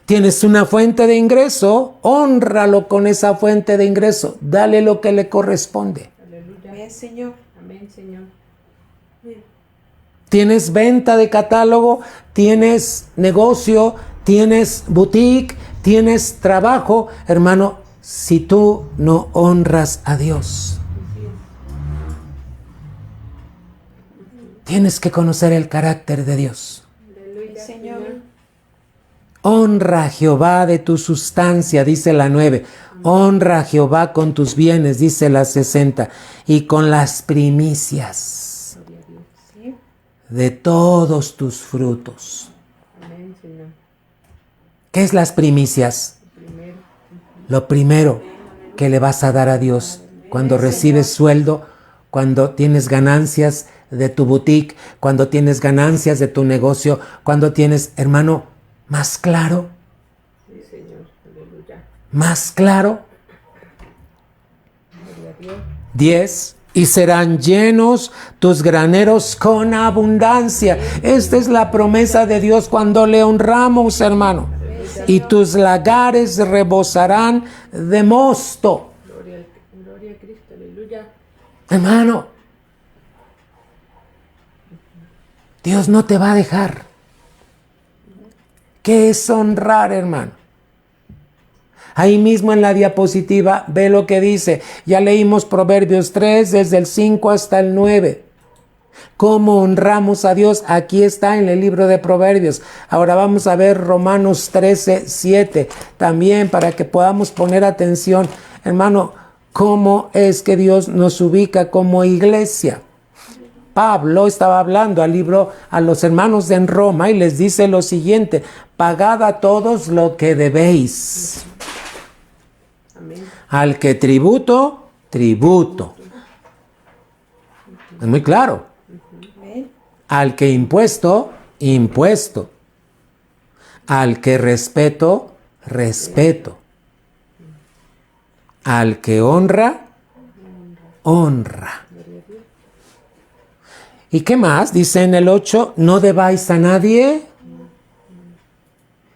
S1: tienes una fuente de ingreso, hónralo con esa fuente de ingreso. Dale lo que le corresponde.
S3: Aleluya.
S2: Amén, Señor.
S3: Amén, Señor.
S1: Tienes venta de catálogo, tienes negocio, tienes boutique, tienes trabajo. Hermano, si tú no honras a Dios, tienes que conocer el carácter de Dios.
S3: Aleluya,
S2: Señor.
S1: Honra a Jehová de tu sustancia, dice la 9. Honra a Jehová con tus bienes, dice la 60. Y con las primicias
S3: Gloria a Dios.
S2: Sí.
S1: de todos tus frutos.
S3: Amén, Señor.
S1: ¿Qué es las primicias?
S3: Primero.
S1: Lo primero que le vas a dar a Dios cuando recibes sueldo, cuando tienes ganancias de tu boutique, cuando tienes ganancias de tu negocio, cuando tienes, hermano, más claro,
S3: Sí, Señor. Aleluya.
S1: más claro.
S3: Gloria a Dios.
S1: 10. Y serán llenos tus graneros con abundancia. Esta es la promesa de Dios cuando le honramos, hermano. Y tus lagares rebosarán de mosto.
S3: Gloria a Cristo. Aleluya.
S1: Hermano, Dios no te va a dejar. ¿Qué es honrar, hermano? Ahí mismo en la diapositiva ve lo que dice. Ya leímos Proverbios 3 desde el 5 hasta el 9. ¿Cómo honramos a Dios? Aquí está en el libro de Proverbios. Ahora vamos a ver Romanos 13, 7. También para que podamos poner atención. Hermano, ¿cómo es que Dios nos ubica como iglesia? Pablo estaba hablando a los hermanos en Roma y les dice lo siguiente: pagad a todos lo que debéis.
S3: Amén.
S1: Al que tributo, tributo. Es muy claro.
S2: Amén.
S1: Al que impuesto, impuesto. Al que respeto, respeto. Al que honra, honra. ¿Y qué más? Dice en el 8, no debáis a nadie,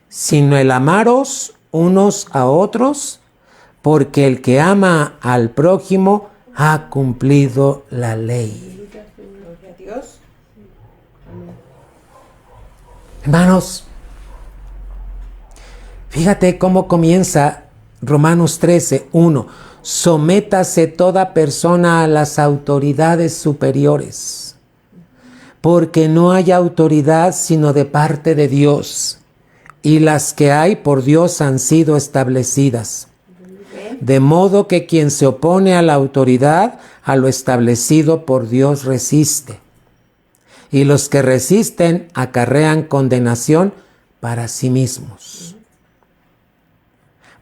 S1: sino el amaros unos a otros, porque el que ama al prójimo ha cumplido la ley.
S2: Gloria a Dios.
S1: Hermanos, fíjate cómo comienza Romanos 13, 1. Sométase toda persona a las autoridades superiores, porque no hay autoridad sino de parte de Dios, y las que hay por Dios han sido establecidas. De modo que quien se opone a la autoridad, a lo establecido por Dios resiste. Y los que resisten acarrean condenación para sí mismos.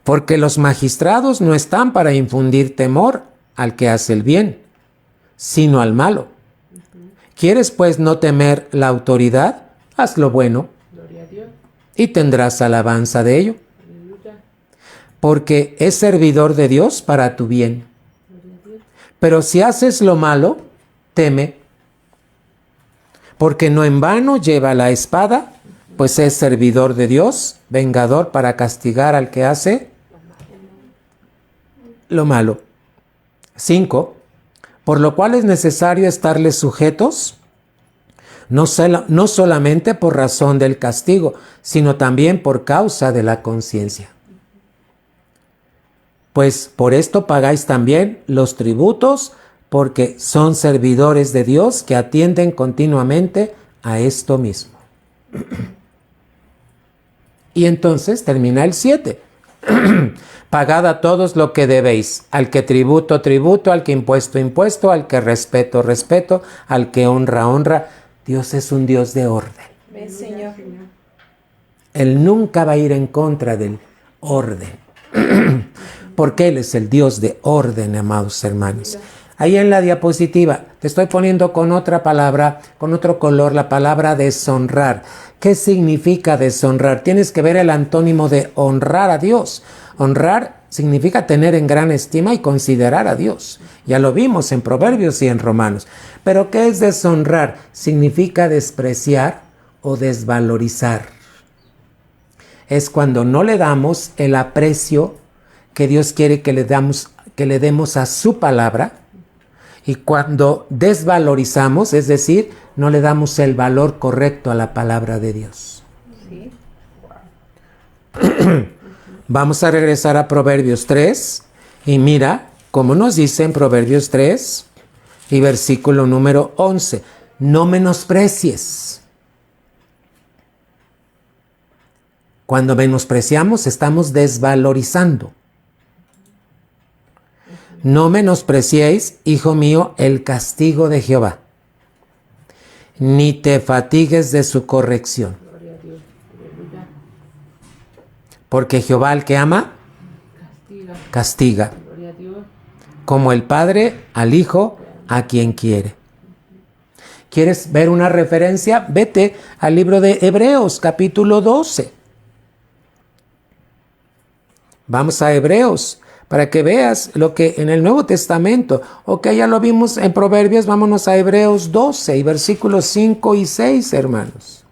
S1: Porque los magistrados no están para infundir temor al que hace el bien, sino al malo. ¿Quieres pues no temer la autoridad? Haz lo bueno
S3: Gloria a Dios.
S1: y tendrás alabanza de ello,
S3: Aleluya.
S1: porque es servidor de Dios para tu bien.
S3: Gloria a Dios.
S1: Pero si haces lo malo, teme, porque no en vano lleva la espada, pues es servidor de Dios, vengador para castigar al que hace lo malo. 5. Por lo cual es necesario estarles sujetos, no solamente por razón del castigo, sino también por causa de la conciencia. Pues por esto pagáis también los tributos, porque son servidores de Dios que atienden continuamente a esto mismo. Y entonces termina el 7. Pagad a todos lo que debéis, al que tributo, tributo, al que impuesto, impuesto, al que respeto, respeto, al que honra, honra. Dios es un Dios de orden.
S2: Amén, Señor.
S1: Él nunca va a ir en contra del orden, porque Él es el Dios de orden, amados hermanos. Ahí en la diapositiva te estoy poniendo con otra palabra, con otro color, la palabra deshonrar. ¿Qué significa deshonrar? Tienes que ver el antónimo de honrar a Dios. Honrar significa tener en gran estima y considerar a Dios. Ya lo vimos en Proverbios y en Romanos. Pero ¿qué es deshonrar? Significa despreciar o desvalorizar. Es cuando no le damos el aprecio que Dios quiere que le demos a su palabra, y cuando desvalorizamos, es decir, no le damos el valor correcto a la palabra de Dios.
S2: Sí.
S1: Vamos a regresar a Proverbios 3 y mira cómo nos dice en Proverbios 3 y versículo número 11. No menosprecies. Cuando menospreciamos, estamos desvalorizando. No menospreciéis, hijo mío, el castigo de Jehová, ni te fatigues de su corrección.
S3: Gloria a Dios. Aleluya.
S1: Porque Jehová al que ama,
S3: Castiga.
S1: castiga,
S3: Gloria a Dios.
S1: como el Padre al Hijo a quien quiere. ¿Quieres ver una referencia? Vete al libro de Hebreos, capítulo 12. Vamos a Hebreos, para que veas lo que en el Nuevo Testamento, ok, ya lo vimos en Proverbios, vámonos a Hebreos 12 y versículos 5 y 6, hermanos.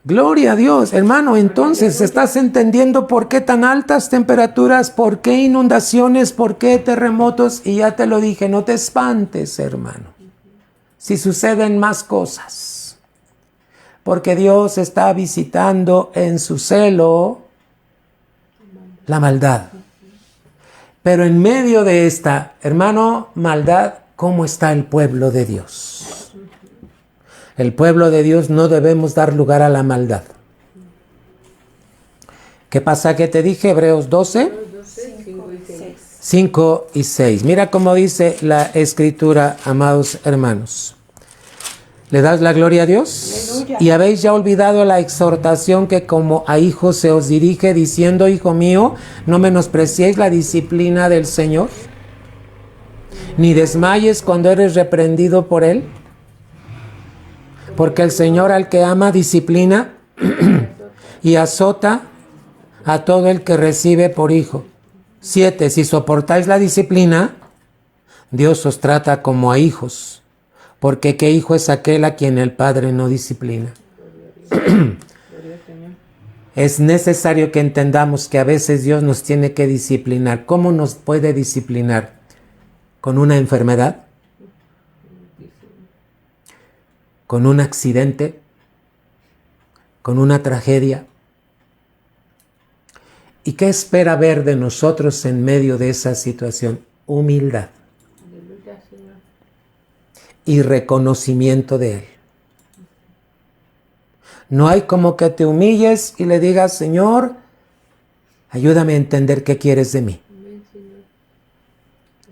S1: Gloria a Dios, hermano, entonces estás entendiendo por qué tan altas temperaturas, por qué inundaciones, por qué terremotos, y ya te lo dije, no te espantes, hermano, si suceden más cosas, porque Dios está visitando en su celo la maldad. Pero en medio de esta, hermano, maldad, ¿cómo está el pueblo de Dios? El pueblo de Dios no debemos dar lugar a la maldad. ¿Qué pasa que te dije? Hebreos 12,
S3: 5 y 6.
S1: 5 y 6. Mira cómo dice la Escritura, amados hermanos. ¿Le das la gloria a Dios?
S2: Aleluya.
S1: Y habéis ya olvidado la exhortación que como a hijos se os dirige, diciendo, hijo mío, no menospreciéis la disciplina del Señor, ni desmayes cuando eres reprendido por Él, porque el Señor al que ama disciplina y azota a todo el que recibe por hijo. 7. Si soportáis la disciplina, Dios os trata como a hijos. Porque ¿qué hijo es aquel a quien el Padre no disciplina? Es necesario que entendamos que a veces Dios nos tiene que disciplinar. ¿Cómo nos puede disciplinar? ¿Con una enfermedad? ¿Con un accidente? ¿Con una tragedia? ¿Y qué espera ver de nosotros en medio de esa situación? Humildad
S3: Aleluya, Señor.
S1: y reconocimiento de Él. No hay como que te humilles y le digas, Señor, ayúdame a entender qué quieres de mí
S3: Amén, Señor.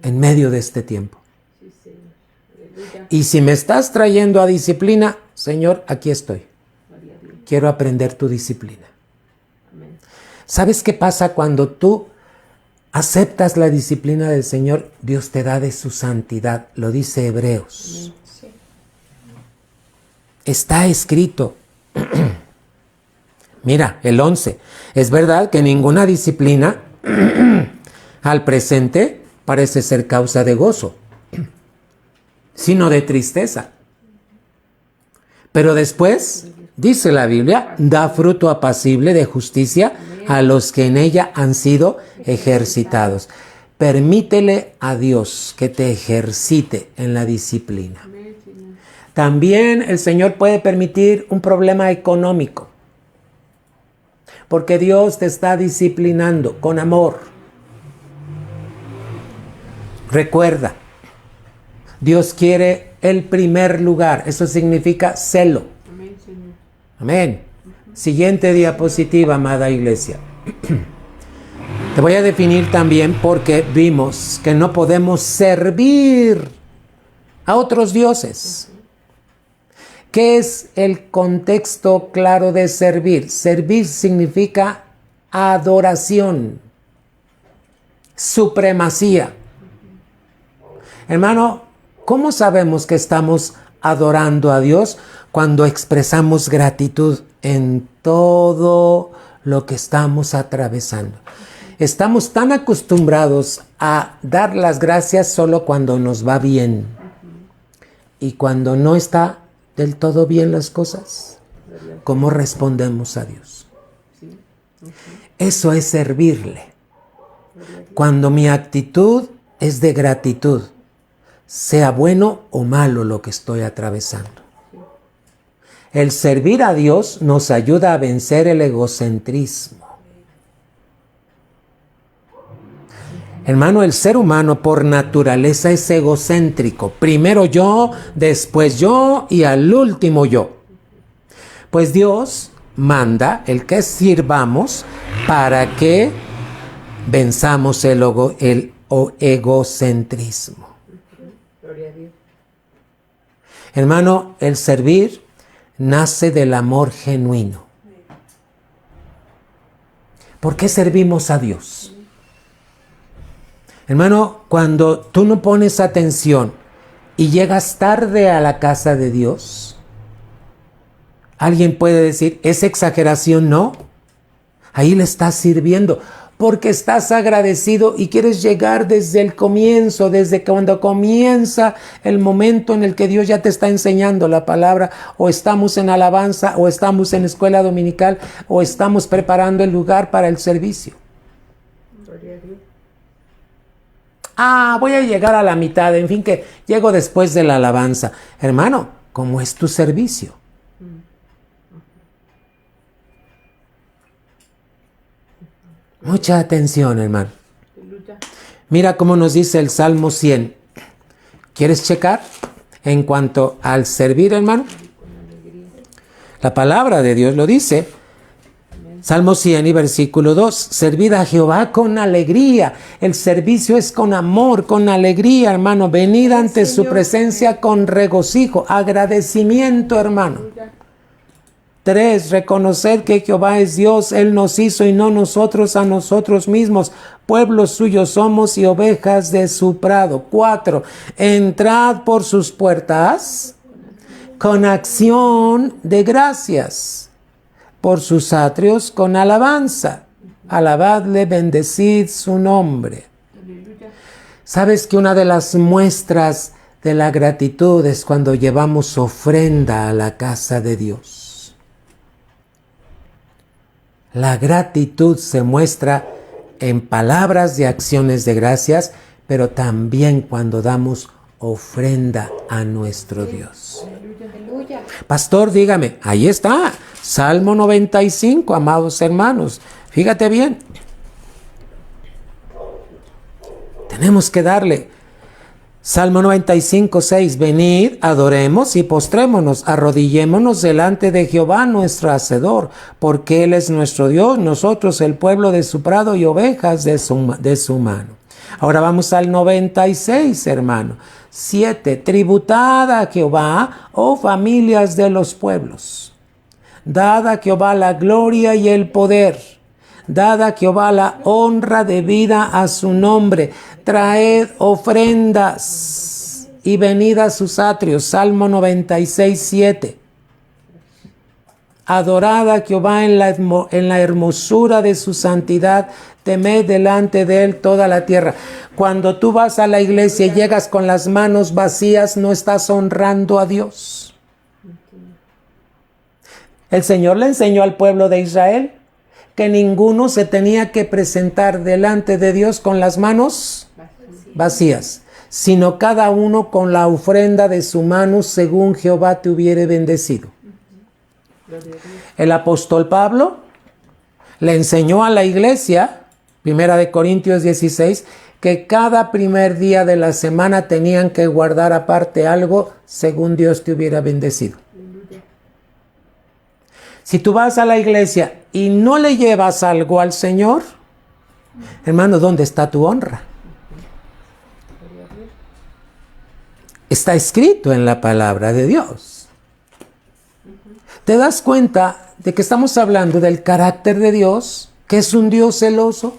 S1: en medio de este tiempo.
S3: Sí, Señor. Aleluya.
S1: Y si me estás trayendo a disciplina, Señor, aquí estoy.
S3: Gloria a Dios.
S1: Quiero aprender tu disciplina.
S3: Amén.
S1: ¿Sabes qué pasa cuando tú aceptas la disciplina del Señor? Dios te da de su santidad, lo dice Hebreos.
S2: Sí.
S1: Está escrito. Mira, el 11. Es verdad que ninguna disciplina al presente parece ser causa de gozo, sino de tristeza. Pero después, dice la Biblia, da fruto apacible de justicia a los que en ella han sido ejercitados. Permítele a Dios que te ejercite en la disciplina.
S3: Amén, Señor.
S1: También el Señor puede permitir un problema económico, porque Dios te está disciplinando con amor. Recuerda, Dios quiere el primer lugar, eso significa celo.
S3: Amén, Señor.
S1: Amén. Siguiente diapositiva, amada iglesia. Te voy a definir también porque vimos que no podemos servir a otros dioses. ¿Qué es el contexto claro de servir? Servir significa adoración, supremacía. Hermano, ¿cómo sabemos que estamos adorando a Dios? Cuando expresamos gratitud en todo lo que estamos atravesando. Estamos tan acostumbrados a dar las gracias solo cuando nos va bien. Y cuando no está del todo bien las cosas, ¿cómo respondemos a Dios? Eso es servirle. Cuando mi actitud es de gratitud, sea bueno o malo lo que estoy atravesando. El servir a Dios nos ayuda a vencer el egocentrismo. Hermano, el ser humano por naturaleza es egocéntrico. Primero yo, después yo y al último yo. Pues Dios manda el que sirvamos para que venzamos el egocentrismo.
S3: Gloria a Dios.
S1: Hermano, el servir nace del amor genuino. ¿Por qué servimos a Dios? Hermano, cuando tú no pones atención y llegas tarde a la casa de Dios, alguien puede decir, ¿es exageración? No. Ahí le estás sirviendo porque estás agradecido y quieres llegar desde el comienzo, desde cuando comienza el momento en el que Dios ya te está enseñando la palabra, o estamos en alabanza, o estamos en escuela dominical, o estamos preparando el lugar para el servicio.
S3: Gloria a Dios.
S1: Voy a llegar a la mitad, en fin, que llego después de la alabanza. Hermano, ¿cómo es tu servicio? Mucha atención, hermano.
S3: Aleluya.
S1: Mira cómo nos dice el Salmo 100. ¿Quieres checar? En cuanto al servir, hermano. La palabra de Dios lo dice. Salmo 100 y versículo 2. Servid a Jehová con alegría. El servicio es con amor, con alegría, hermano. Venid ante su presencia con regocijo. Agradecimiento, hermano. 3. Reconocer que Jehová es Dios. Él nos hizo y no nosotros a nosotros mismos. Pueblo suyo somos y ovejas de su prado. 4. Entrad por sus puertas con acción de gracias. Por sus atrios con alabanza. Alabadle, bendecid su nombre.
S3: Aleluya.
S1: ¿Sabes que una de las muestras de la gratitud es cuando llevamos ofrenda a la casa de Dios? La gratitud se muestra en palabras y acciones de gracias, pero también cuando damos ofrenda a nuestro Dios.
S2: Aleluya.
S1: Pastor, dígame, ahí está, Salmo 95, amados hermanos. Fíjate bien. Tenemos que darle. Salmo 95, 6. Venid, adoremos y postrémonos, arrodillémonos delante de Jehová nuestro Hacedor, porque Él es nuestro Dios, nosotros el pueblo de su prado y ovejas de su mano. Ahora vamos al 96, hermano. 7. Tributad a Jehová, oh familias de los pueblos. Dad a Jehová la gloria y el poder. Dad a Jehová la honra debida a su nombre. Traed ofrendas y venid a sus atrios. Salmo 96, 7. Adorad a Jehová en la hermosura de su santidad. Temed delante de él toda la tierra. Cuando tú vas a la iglesia y llegas con las manos vacías, no estás honrando a Dios. El Señor le enseñó al pueblo de Israel que ninguno se tenía que presentar delante de Dios con las manos vacías, sino cada uno con la ofrenda de su mano según Jehová te hubiere bendecido. El apóstol Pablo le enseñó a la iglesia, 1 Corintios 16, que cada primer día de la semana tenían que guardar aparte algo según Dios te hubiera bendecido. Si tú vas a la iglesia y no le llevas algo al Señor, hermano, ¿dónde está tu honra? Está escrito en la palabra de Dios. ¿Te das cuenta de que estamos hablando del carácter de Dios, que es un Dios celoso?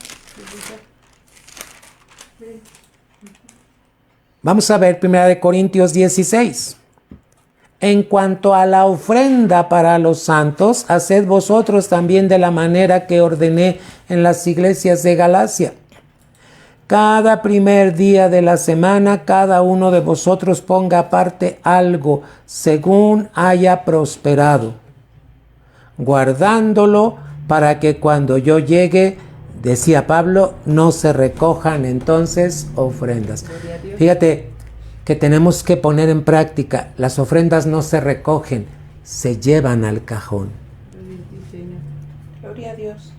S1: Vamos a ver 1 Corintios 16. En cuanto a la ofrenda para los santos, haced vosotros también de la manera que ordené en las iglesias de Galacia. Cada primer día de la semana, cada uno de vosotros ponga aparte algo según haya prosperado, guardándolo para que cuando yo llegue, decía Pablo, no se recojan entonces ofrendas. Fíjate que tenemos que poner en práctica, las ofrendas no se recogen, se llevan al cajón.
S2: Gloria a Dios.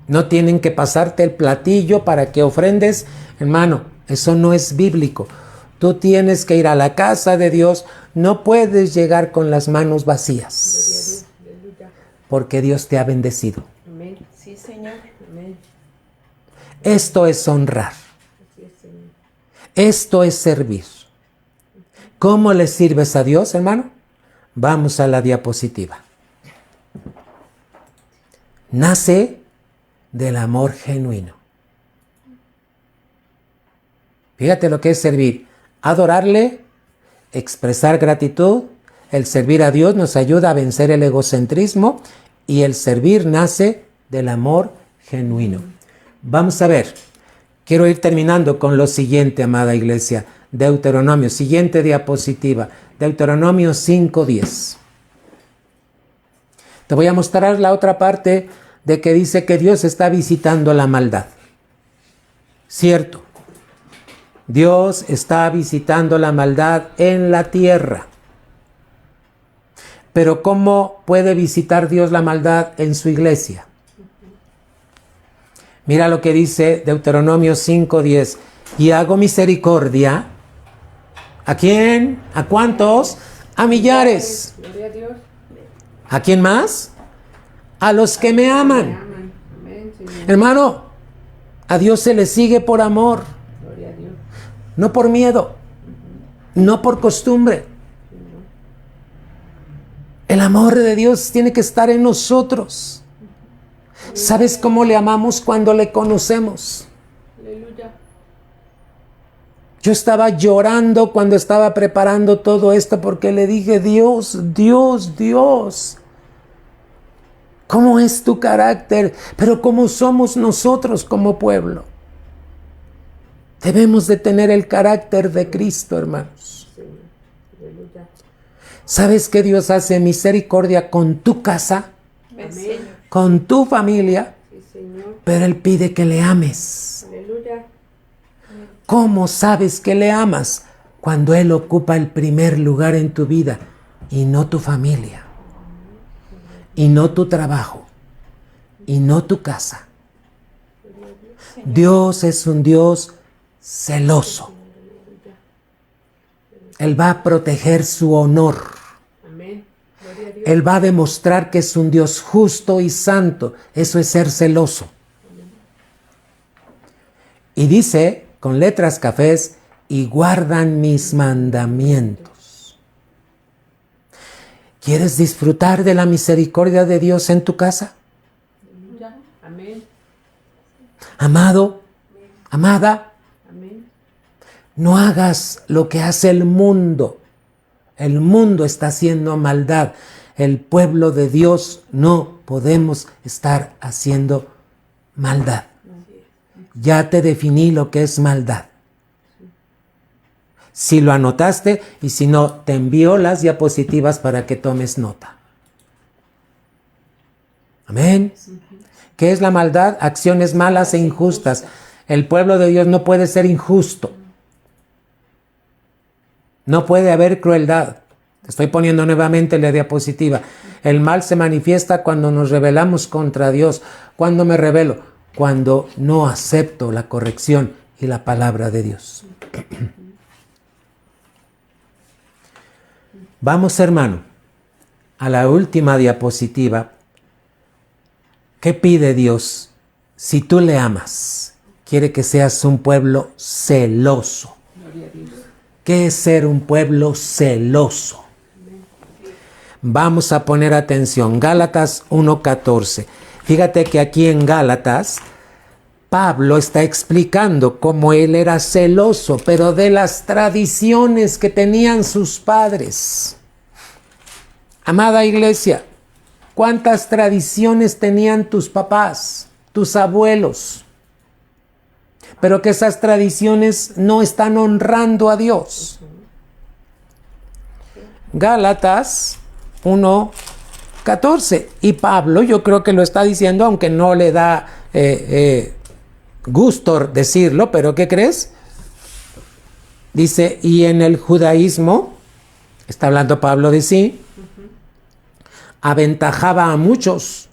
S1: No tienen que pasarte el platillo para que ofrendes. Hermano, eso no es bíblico. Tú tienes que ir a la casa de Dios. No puedes llegar con las manos vacías. Porque Dios te ha bendecido.
S3: Amén.
S2: Sí, Señor.
S3: Amén.
S1: Esto es honrar.
S3: Así es, Señor.
S1: Esto es servir. ¿Cómo le sirves a Dios, hermano? Vamos a la diapositiva. Nace del amor genuino. Fíjate lo que es servir. Adorarle, expresar gratitud. El servir a Dios nos ayuda a vencer el egocentrismo y el servir nace del amor genuino. Vamos a ver. Quiero ir terminando con lo siguiente, amada iglesia. Deuteronomio, siguiente diapositiva. Deuteronomio 5:10. Te voy a mostrar la otra parte de que dice que Dios está visitando la maldad. Cierto. Dios está visitando la maldad en la tierra. Pero ¿cómo puede visitar Dios la maldad en su iglesia? Mira lo que dice Deuteronomio 5:10. Y hago misericordia. ¿A quién? ¿A cuántos? A millares.
S3: Gloria a Dios.
S1: ¿A quién más? A los que me aman.
S3: Amén, Señor.
S1: Hermano, a Dios se le sigue por amor,
S3: Gloria a Dios.
S1: no por miedo, no por costumbre. El amor de Dios tiene que estar en nosotros. ¿Sabes cómo le amamos cuando le conocemos?
S3: Aleluya.
S1: Yo estaba llorando cuando estaba preparando todo esto porque le dije, Dios, Dios, Dios, ¿cómo es tu carácter? Pero ¿cómo somos nosotros como pueblo? Debemos de tener el carácter de Cristo, hermanos.
S3: Señor. Aleluya.
S1: ¿Sabes que Dios hace misericordia con tu casa,
S2: Amén,
S3: Amén.
S2: Señor.
S1: con tu familia?
S3: Sí, Señor.
S1: Pero Él pide que le ames.
S3: Aleluya.
S1: ¿Cómo sabes que le amas? Cuando Él ocupa el primer lugar en tu vida y no tu familia, y no tu trabajo, y no tu casa. Dios es un Dios celoso. Él va a proteger su honor.
S3: Amén. Gloria a Dios.
S1: Él va a demostrar que es un Dios justo y santo. Eso es ser celoso. Y dice, con letras cafés, y guardan mis mandamientos. ¿Quieres disfrutar de la misericordia de Dios en tu casa?
S3: Aleluya. Amén.
S1: Amado, amada,
S3: Amén.
S1: no hagas lo que hace el mundo. El mundo está haciendo maldad. El pueblo de Dios no podemos estar haciendo maldad. Ya te definí lo que es maldad. Si lo anotaste y si no, te envío las diapositivas para que tomes nota. Amén. ¿Qué es la maldad? Acciones malas e injustas. El pueblo de Dios no puede ser injusto. No puede haber crueldad. Estoy poniendo nuevamente la diapositiva. El mal se manifiesta cuando nos rebelamos contra Dios. ¿Cuándo me rebelo? Cuando no acepto la corrección y la palabra de Dios. Vamos, hermano, a la última diapositiva. ¿Qué pide Dios? Si tú le amas, quiere que seas un pueblo celoso. ¿Qué es ser un pueblo celoso? Vamos a poner atención. Gálatas 1:14. Fíjate que aquí en Gálatas, Pablo está explicando cómo él era celoso, pero de las tradiciones que tenían sus padres. Amada iglesia, ¿cuántas tradiciones tenían tus papás, tus abuelos? Pero que esas tradiciones no están honrando a Dios. Gálatas 1:14. Y Pablo, yo creo que lo está diciendo, aunque no le da gusto decirlo, pero ¿qué crees? Dice, y en el judaísmo, está hablando Pablo de sí, aventajaba a muchos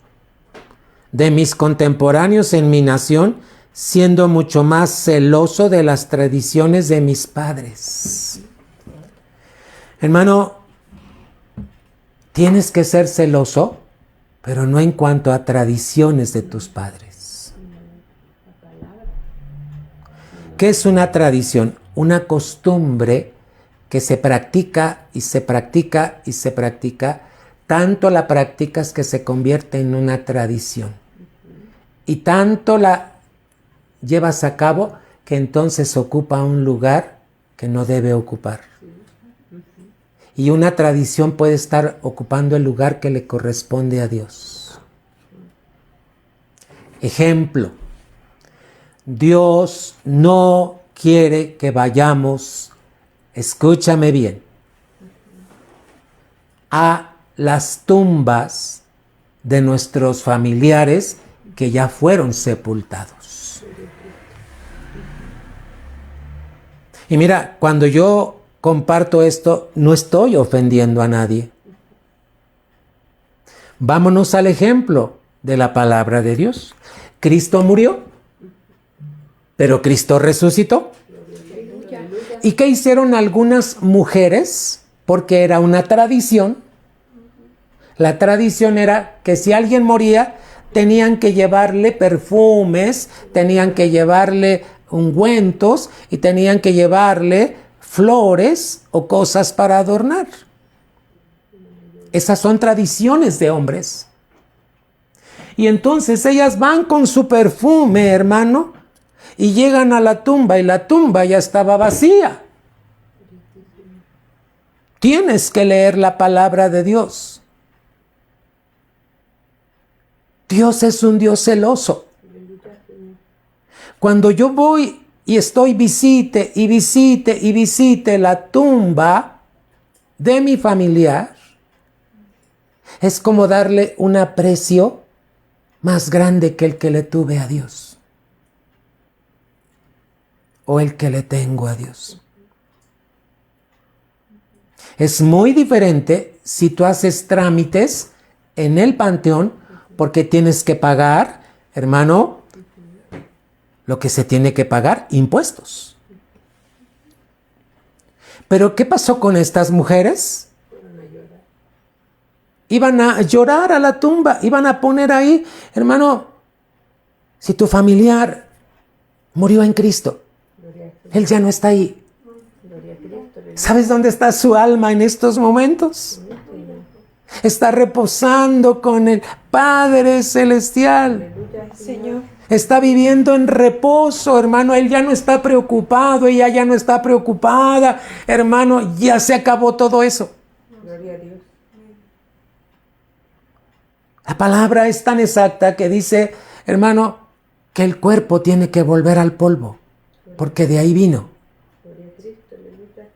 S1: de mis contemporáneos en mi nación, siendo mucho más celoso de las tradiciones de mis padres. Hermano, tienes que ser celoso, pero no en cuanto a tradiciones de tus padres. ¿Qué es una tradición? Una costumbre que se practica y se practica y se practica. Tanto la practicas que se convierte en una tradición. Y tanto la llevas a cabo que entonces ocupa un lugar que no debe ocupar. Y una tradición puede estar ocupando el lugar que le corresponde a Dios. Ejemplo, Dios no quiere que vayamos, escúchame bien, a las tumbas de nuestros familiares que ya fueron sepultados. Y mira, cuando yo comparto esto, no estoy ofendiendo a nadie. Vámonos al ejemplo de la palabra de Dios. Cristo murió, pero Cristo resucitó. ¿Y qué hicieron algunas mujeres? Porque era una tradición. La tradición era que si alguien moría, tenían que llevarle perfumes, tenían que llevarle ungüentos y tenían que llevarle flores o cosas para adornar. Esas son tradiciones de hombres. Y entonces ellas van con su perfume, hermano, y llegan a la tumba y la tumba ya estaba vacía. Tienes que leer la palabra de Dios. Dios es un Dios celoso. Cuando yo voy y estoy visite y visite y visite la tumba de mi familiar, es como darle un aprecio más grande que el que le tuve a Dios o el que le tengo a Dios. Es muy diferente si tú haces trámites en el panteón porque tienes que pagar, hermano, lo que se tiene que pagar, impuestos. Pero ¿qué pasó con estas mujeres? Iban a llorar a la tumba, iban a poner ahí, hermano, si tu familiar murió en Cristo, él ya no está ahí. ¿Sabes dónde está su alma en estos momentos? Está reposando con el Padre Celestial.
S3: Aleluya,
S2: Señor.
S1: Está viviendo en reposo, hermano. Él ya no está preocupado, ella ya no está preocupada. Hermano, ya se acabó todo eso.
S3: Gloria a Dios.
S1: La palabra es tan exacta que dice, hermano, que el cuerpo tiene que volver al polvo, porque de ahí vino.
S3: Gloria a Cristo, aleluya.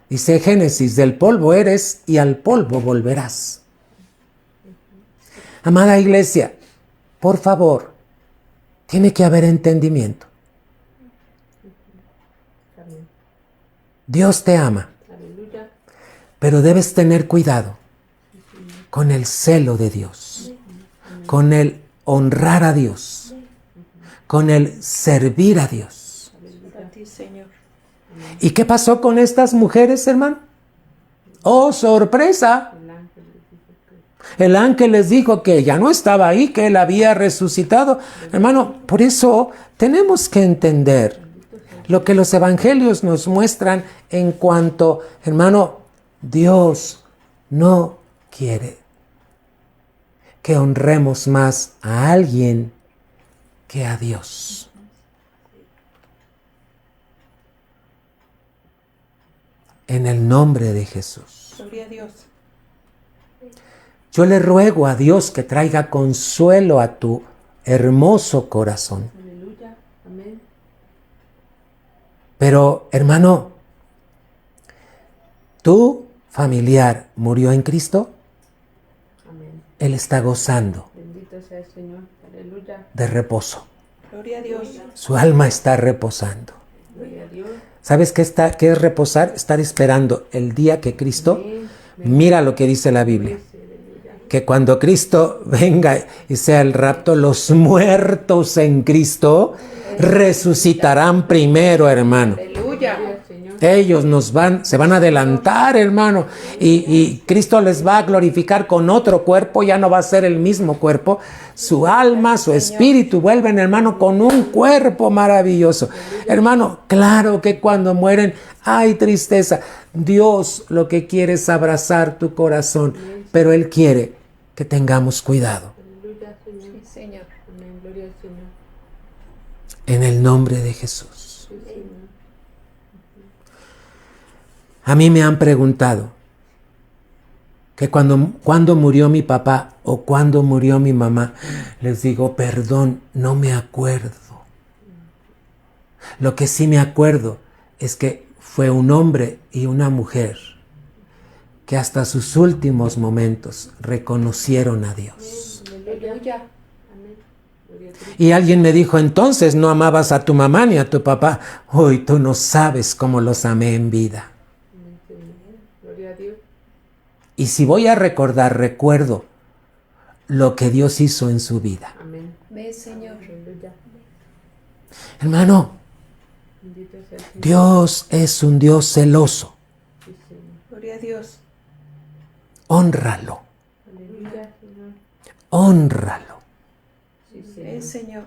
S1: Dice Génesis, del polvo eres y al polvo volverás. Amada iglesia, por favor, tiene que haber entendimiento.
S3: Amén.
S1: Dios te ama,
S3: Aleluya.
S1: pero debes tener cuidado con el celo de Dios, con el honrar a Dios, con el servir a Dios.
S2: A ti, Señor.
S1: ¿Y qué pasó con estas mujeres, hermano? ¡Oh, sorpresa! El ángel les dijo que ya no estaba ahí, que él había resucitado. Hermano, por eso tenemos que entender lo que los evangelios nos muestran en cuanto, hermano, Dios no quiere que honremos más a alguien que a Dios. En el nombre de Jesús.
S2: Gloria a Dios.
S1: Yo le ruego a Dios que traiga consuelo a tu hermoso corazón.
S3: Aleluya. Amén.
S1: Pero, hermano, ¿tu familiar murió en Cristo?
S3: Amén.
S1: Él está gozando
S3: Bendito sea el Señor. Aleluya.
S1: de reposo.
S2: Gloria a Dios.
S1: Su alma está reposando.
S3: Gloria a Dios.
S1: ¿Sabes qué es reposar? Estar esperando el día que Cristo, mira lo que dice la Biblia, que cuando Cristo venga y sea el rapto, los muertos en Cristo resucitarán primero, hermano.
S2: Aleluya.
S1: Ellos se van a adelantar, hermano, y Cristo les va a glorificar con otro cuerpo, ya no va a ser el mismo cuerpo. Su alma, su espíritu vuelven, hermano, con un cuerpo maravilloso. Hermano, claro que cuando mueren hay tristeza. Dios lo que quiere es abrazar tu corazón, pero Él quiere que tengamos cuidado.
S3: Aleluya, Señor.
S2: Sí, Señor.
S3: Amén. Gloria al Señor.
S1: En el nombre de Jesús.
S3: Sí, Señor.
S1: A mí me han preguntado que cuando murió mi papá o cuando murió mi mamá, les digo, perdón, no me acuerdo. Lo que sí me acuerdo es que fue un hombre y una mujer que hasta sus últimos momentos reconocieron a Dios.
S2: Aleluya.
S3: Amén. Gloria a Cristo.
S1: Y alguien me dijo, entonces no amabas a tu mamá ni a tu papá. Hoy tú no sabes cómo los amé en vida.
S3: Amén, Señor. Gloria a Dios.
S1: Y si voy a recordar, recuerdo lo que Dios hizo en su vida.
S3: Amén.
S2: Ve, Señor.
S3: Aleluya.
S1: Hermano,
S3: Bendito sea el Señor.
S1: Dios es un Dios celoso.
S3: Sí, Señor.
S2: Gloria a Dios.
S1: Hónralo,
S3: Aleluya, Señor.
S1: hónralo.
S3: Sí,
S2: Ve,
S3: Señor.
S2: Señor.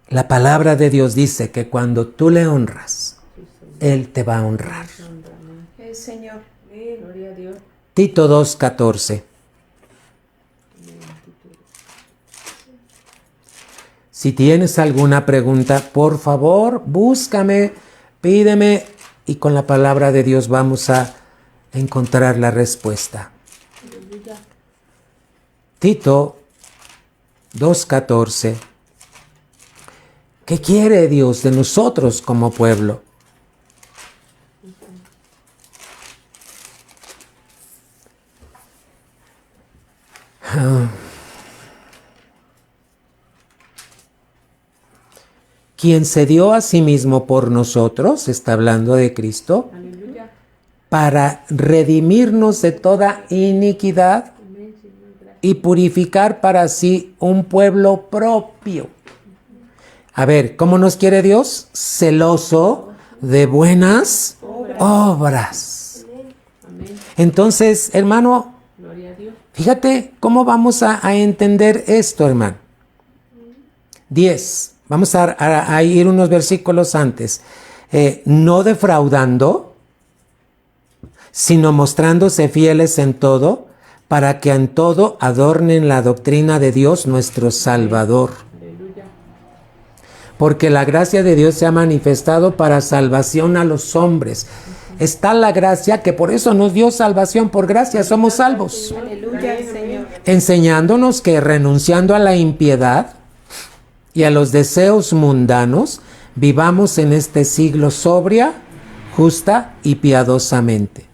S1: La palabra de Dios dice que cuando tú le honras,
S3: Sí, Señor.
S1: Él te va a honrar.
S3: Amén.
S2: Ve, Señor.
S3: Gloria a Dios.
S1: Tito 2:14. Si tienes alguna pregunta, por favor, búscame, pídeme y con la palabra de Dios vamos a encontrar la respuesta.
S3: Aleluya.
S1: Tito 2:14. ¿Qué quiere Dios de nosotros como pueblo? Quien se dio a sí mismo por nosotros, está hablando de Cristo,
S3: Aleluya.
S1: para redimirnos de toda iniquidad
S3: Amén, Señor. Gracias.
S1: y purificar para sí un pueblo propio. A ver, ¿cómo nos quiere Dios? Celoso de buenas obras.
S3: Amén.
S1: Entonces, hermano,
S3: Gloria a Dios.
S1: fíjate cómo vamos a entender esto, hermano. 10. Vamos a ir unos versículos antes. No defraudando, sino mostrándose fieles en todo, para que en todo adornen la doctrina de Dios nuestro Salvador.
S3: Aleluya.
S1: Porque la gracia de Dios se ha manifestado para salvación a los hombres. Está la gracia que por eso nos dio salvación, por gracia somos salvos.
S2: Aleluya, Señor.
S1: Enseñándonos que renunciando a la impiedad y a los deseos mundanos, vivamos en este siglo sobria, justa y piadosamente,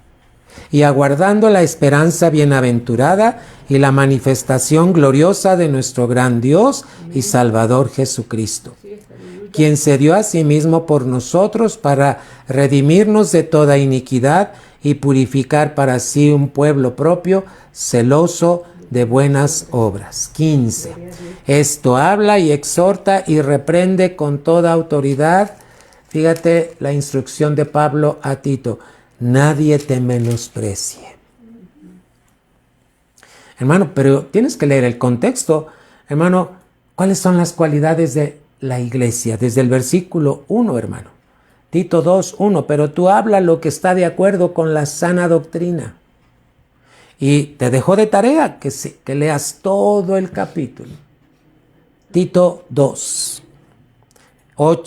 S1: y aguardando la esperanza bienaventurada y la manifestación gloriosa de nuestro gran Dios y Salvador Jesucristo, quien se dio a sí mismo por nosotros para redimirnos de toda iniquidad y purificar para sí un pueblo propio, celoso de buenas obras. 15. Esto habla y exhorta y reprende con toda autoridad. Fíjate la instrucción de Pablo a Tito: nadie te menosprecie. Hermano, pero tienes que leer el contexto. Hermano, ¿cuáles son las cualidades de la iglesia? Desde el versículo 1, hermano. Tito 2, 1. Pero tú habla lo que está de acuerdo con la sana doctrina. Y te dejo de tarea que leas todo el capítulo. Tito 2.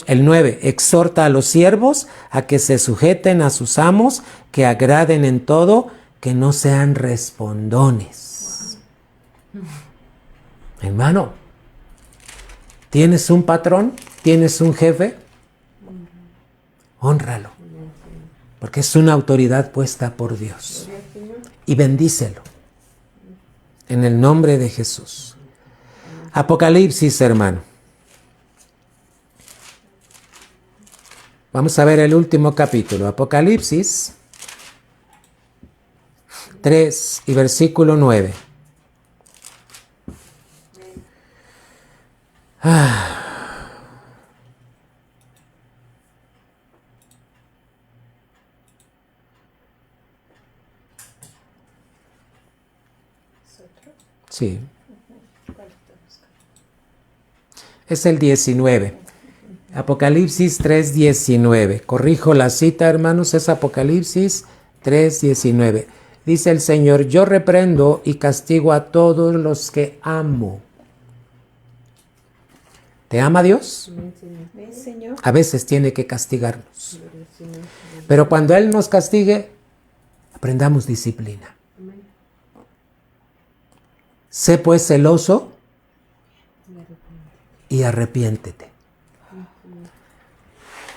S1: El 9. Exhorta a los siervos a que se sujeten a sus amos, que agraden en todo, que no sean respondones. Hermano, ¿tienes un patrón? ¿Tienes un jefe? Hónralo, porque es una autoridad puesta por Dios. Y bendícelo en el nombre de Jesús. Apocalipsis, hermano. Vamos a ver el último capítulo. Apocalipsis 3 y versículo 9. Sí. Es el 19. Apocalipsis 3:19. Corrijo la cita, hermanos, es Apocalipsis 3:19. Dice el Señor: yo reprendo y castigo a todos los que amo. ¿Te ama Dios?
S2: Ven, Señor.
S1: A veces tiene que castigarnos. Pero cuando Él nos castigue, aprendamos disciplina. Sé pues celoso y arrepiéntete.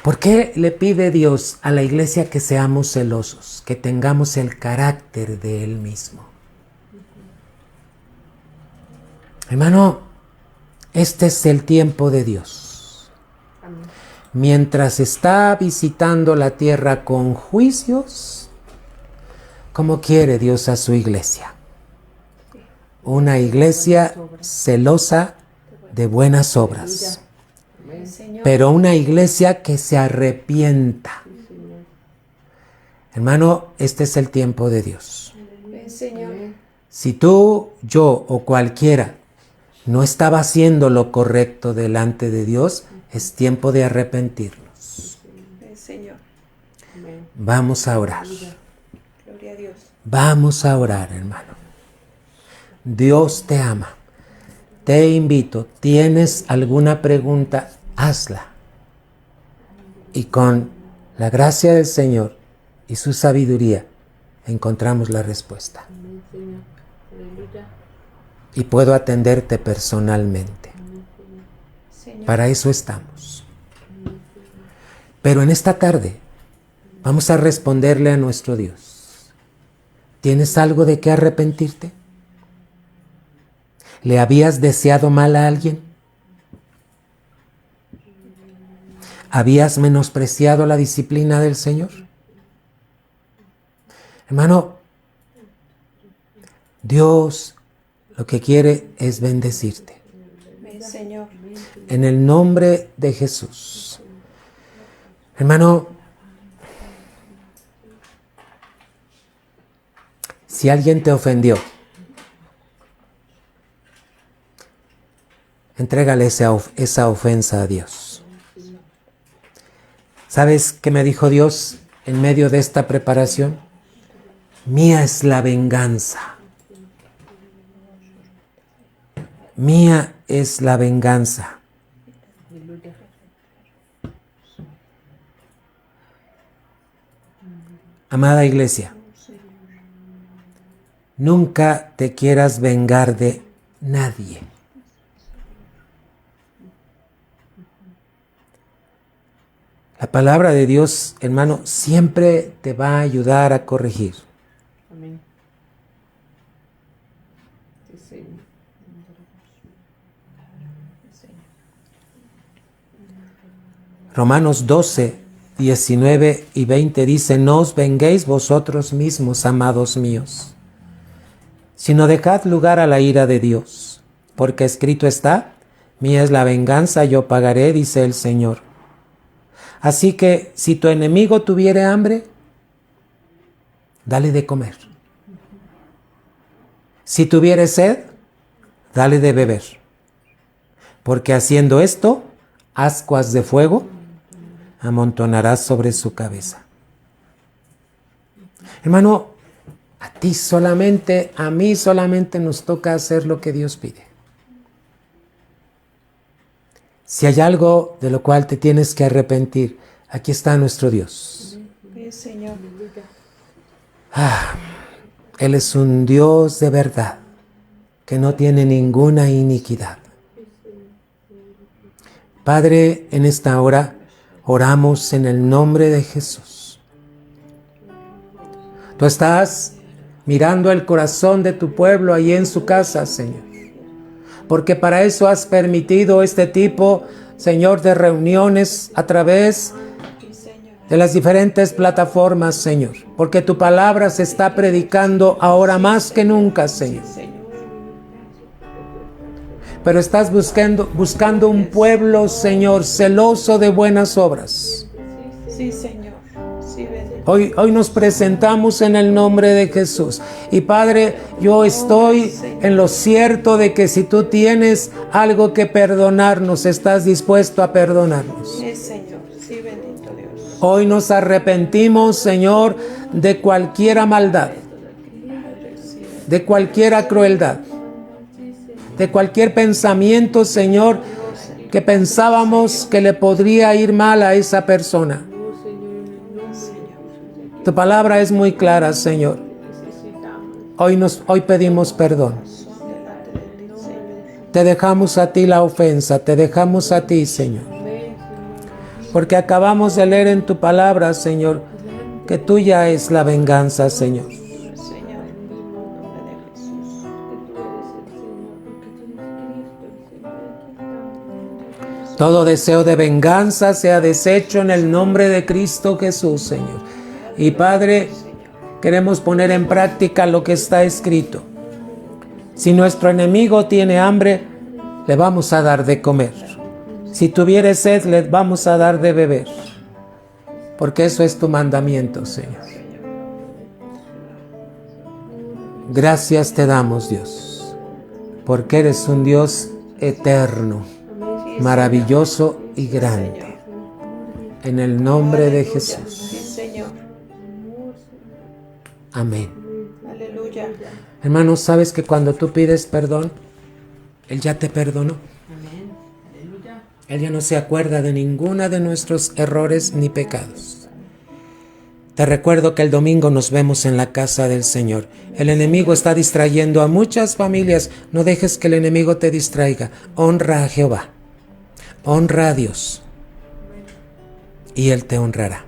S1: ¿Por qué le pide Dios a la iglesia que seamos celosos, que tengamos el carácter de Él mismo? Hermano, este es el tiempo de Dios. Mientras está visitando la tierra con juicios, ¿cómo quiere Dios a su iglesia? Una iglesia celosa de buenas obras.
S2: Ven, Señor.
S1: Pero una iglesia que se arrepienta. Hermano, este es el tiempo de Dios.
S2: Ven, Señor.
S1: Si tú, yo o cualquiera no estaba haciendo lo correcto delante de Dios, es tiempo de arrepentirnos.
S2: Ven, Señor.
S1: Vamos a orar.
S2: Gloria a Dios.
S1: Vamos a orar, hermano. Dios te ama. Te invito, ¿tienes alguna pregunta? Hazla. Y con la gracia del Señor y su sabiduría encontramos la respuesta. Y puedo atenderte personalmente.
S2: Señor.
S1: Para eso estamos. Pero en esta tarde vamos a responderle a nuestro Dios. ¿Tienes algo de qué arrepentirte? ¿Le habías deseado mal a alguien? ¿Habías menospreciado la disciplina del Señor? Hermano, Dios lo que quiere es bendecirte.
S2: Ven, Señor.
S1: En el nombre de Jesús. Hermano, si alguien te ofendió, entrégale esa ofensa a Dios. ¿Sabes qué me dijo Dios en medio de esta preparación? Mía es la venganza. Mía es la venganza.
S3: Aleluya.
S1: Amada iglesia, nunca te quieras vengar de nadie. La palabra de Dios, hermano, siempre te va a ayudar a corregir.
S3: Amén. Sí, Señor.
S1: Romanos 12, 19 y 20 dice: no os venguéis vosotros mismos, amados míos, sino dejad lugar a la ira de Dios, porque escrito está: mía es la venganza, yo pagaré, dice el Señor. Así que si tu enemigo tuviere hambre, dale de comer. Si tuviere sed, dale de beber. Porque haciendo esto, ascuas de fuego amontonarás sobre su cabeza. Hermano, a ti solamente, a mí solamente nos toca hacer lo que Dios pide. Si hay algo de lo cual te tienes que arrepentir, aquí está nuestro Dios.
S2: Sí, Señor.
S1: Él es un Dios de verdad, que no tiene ninguna iniquidad. Padre, en esta hora oramos en el nombre de Jesús. Tú estás mirando el corazón de tu pueblo ahí en su casa, Señor. Porque para eso has permitido este tipo, Señor, de reuniones a través de las diferentes plataformas, Señor. Porque tu palabra se está predicando ahora más que nunca, Señor. Pero estás buscando un pueblo, Señor, celoso de buenas obras.
S2: Sí, Señor. Sí, bendito.
S1: Hoy nos presentamos en el nombre de Jesús. Y Padre, yo estoy en lo cierto de que si tú tienes algo que perdonarnos, estás dispuesto a perdonarnos.
S2: Sí, Señor. Sí, bendito Dios.
S1: Hoy nos arrepentimos, Señor, de cualquier maldad, de cualquier crueldad, de cualquier pensamiento, Señor, que pensábamos que le podría ir mal a esa persona. Tu palabra es muy clara, Señor. Hoy pedimos perdón. Te dejamos a ti la ofensa, te dejamos a ti, Señor. Porque acabamos de leer en tu palabra, Señor, que tuya es la venganza, Señor.
S2: Señor, en el nombre de Jesús.
S1: Todo deseo de venganza sea deshecho en el nombre de Cristo Jesús, Señor. Y Padre, queremos poner en práctica lo que está escrito. Si nuestro enemigo tiene hambre, le vamos a dar de comer. Si tuviere sed, le vamos a dar de beber. Porque eso es tu mandamiento, Señor. Gracias te damos, Dios, porque eres un Dios eterno, maravilloso y grande. En el nombre de Jesús.
S2: Sí, Señor.
S1: Amén.
S2: Aleluya.
S1: Hermanos, ¿sabes que cuando tú pides perdón, Él ya te perdonó?
S3: Amén. Aleluya.
S1: Él ya no se acuerda de ninguna de nuestros errores ni pecados. Te recuerdo que el domingo nos vemos en la casa del Señor. El enemigo está distrayendo a muchas familias. No dejes que el enemigo te distraiga. Honra a Jehová. Honra a Dios. Y Él te honrará.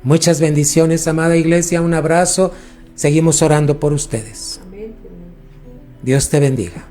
S1: Muchas bendiciones, amada iglesia. Un abrazo. Seguimos orando por ustedes. Dios te bendiga.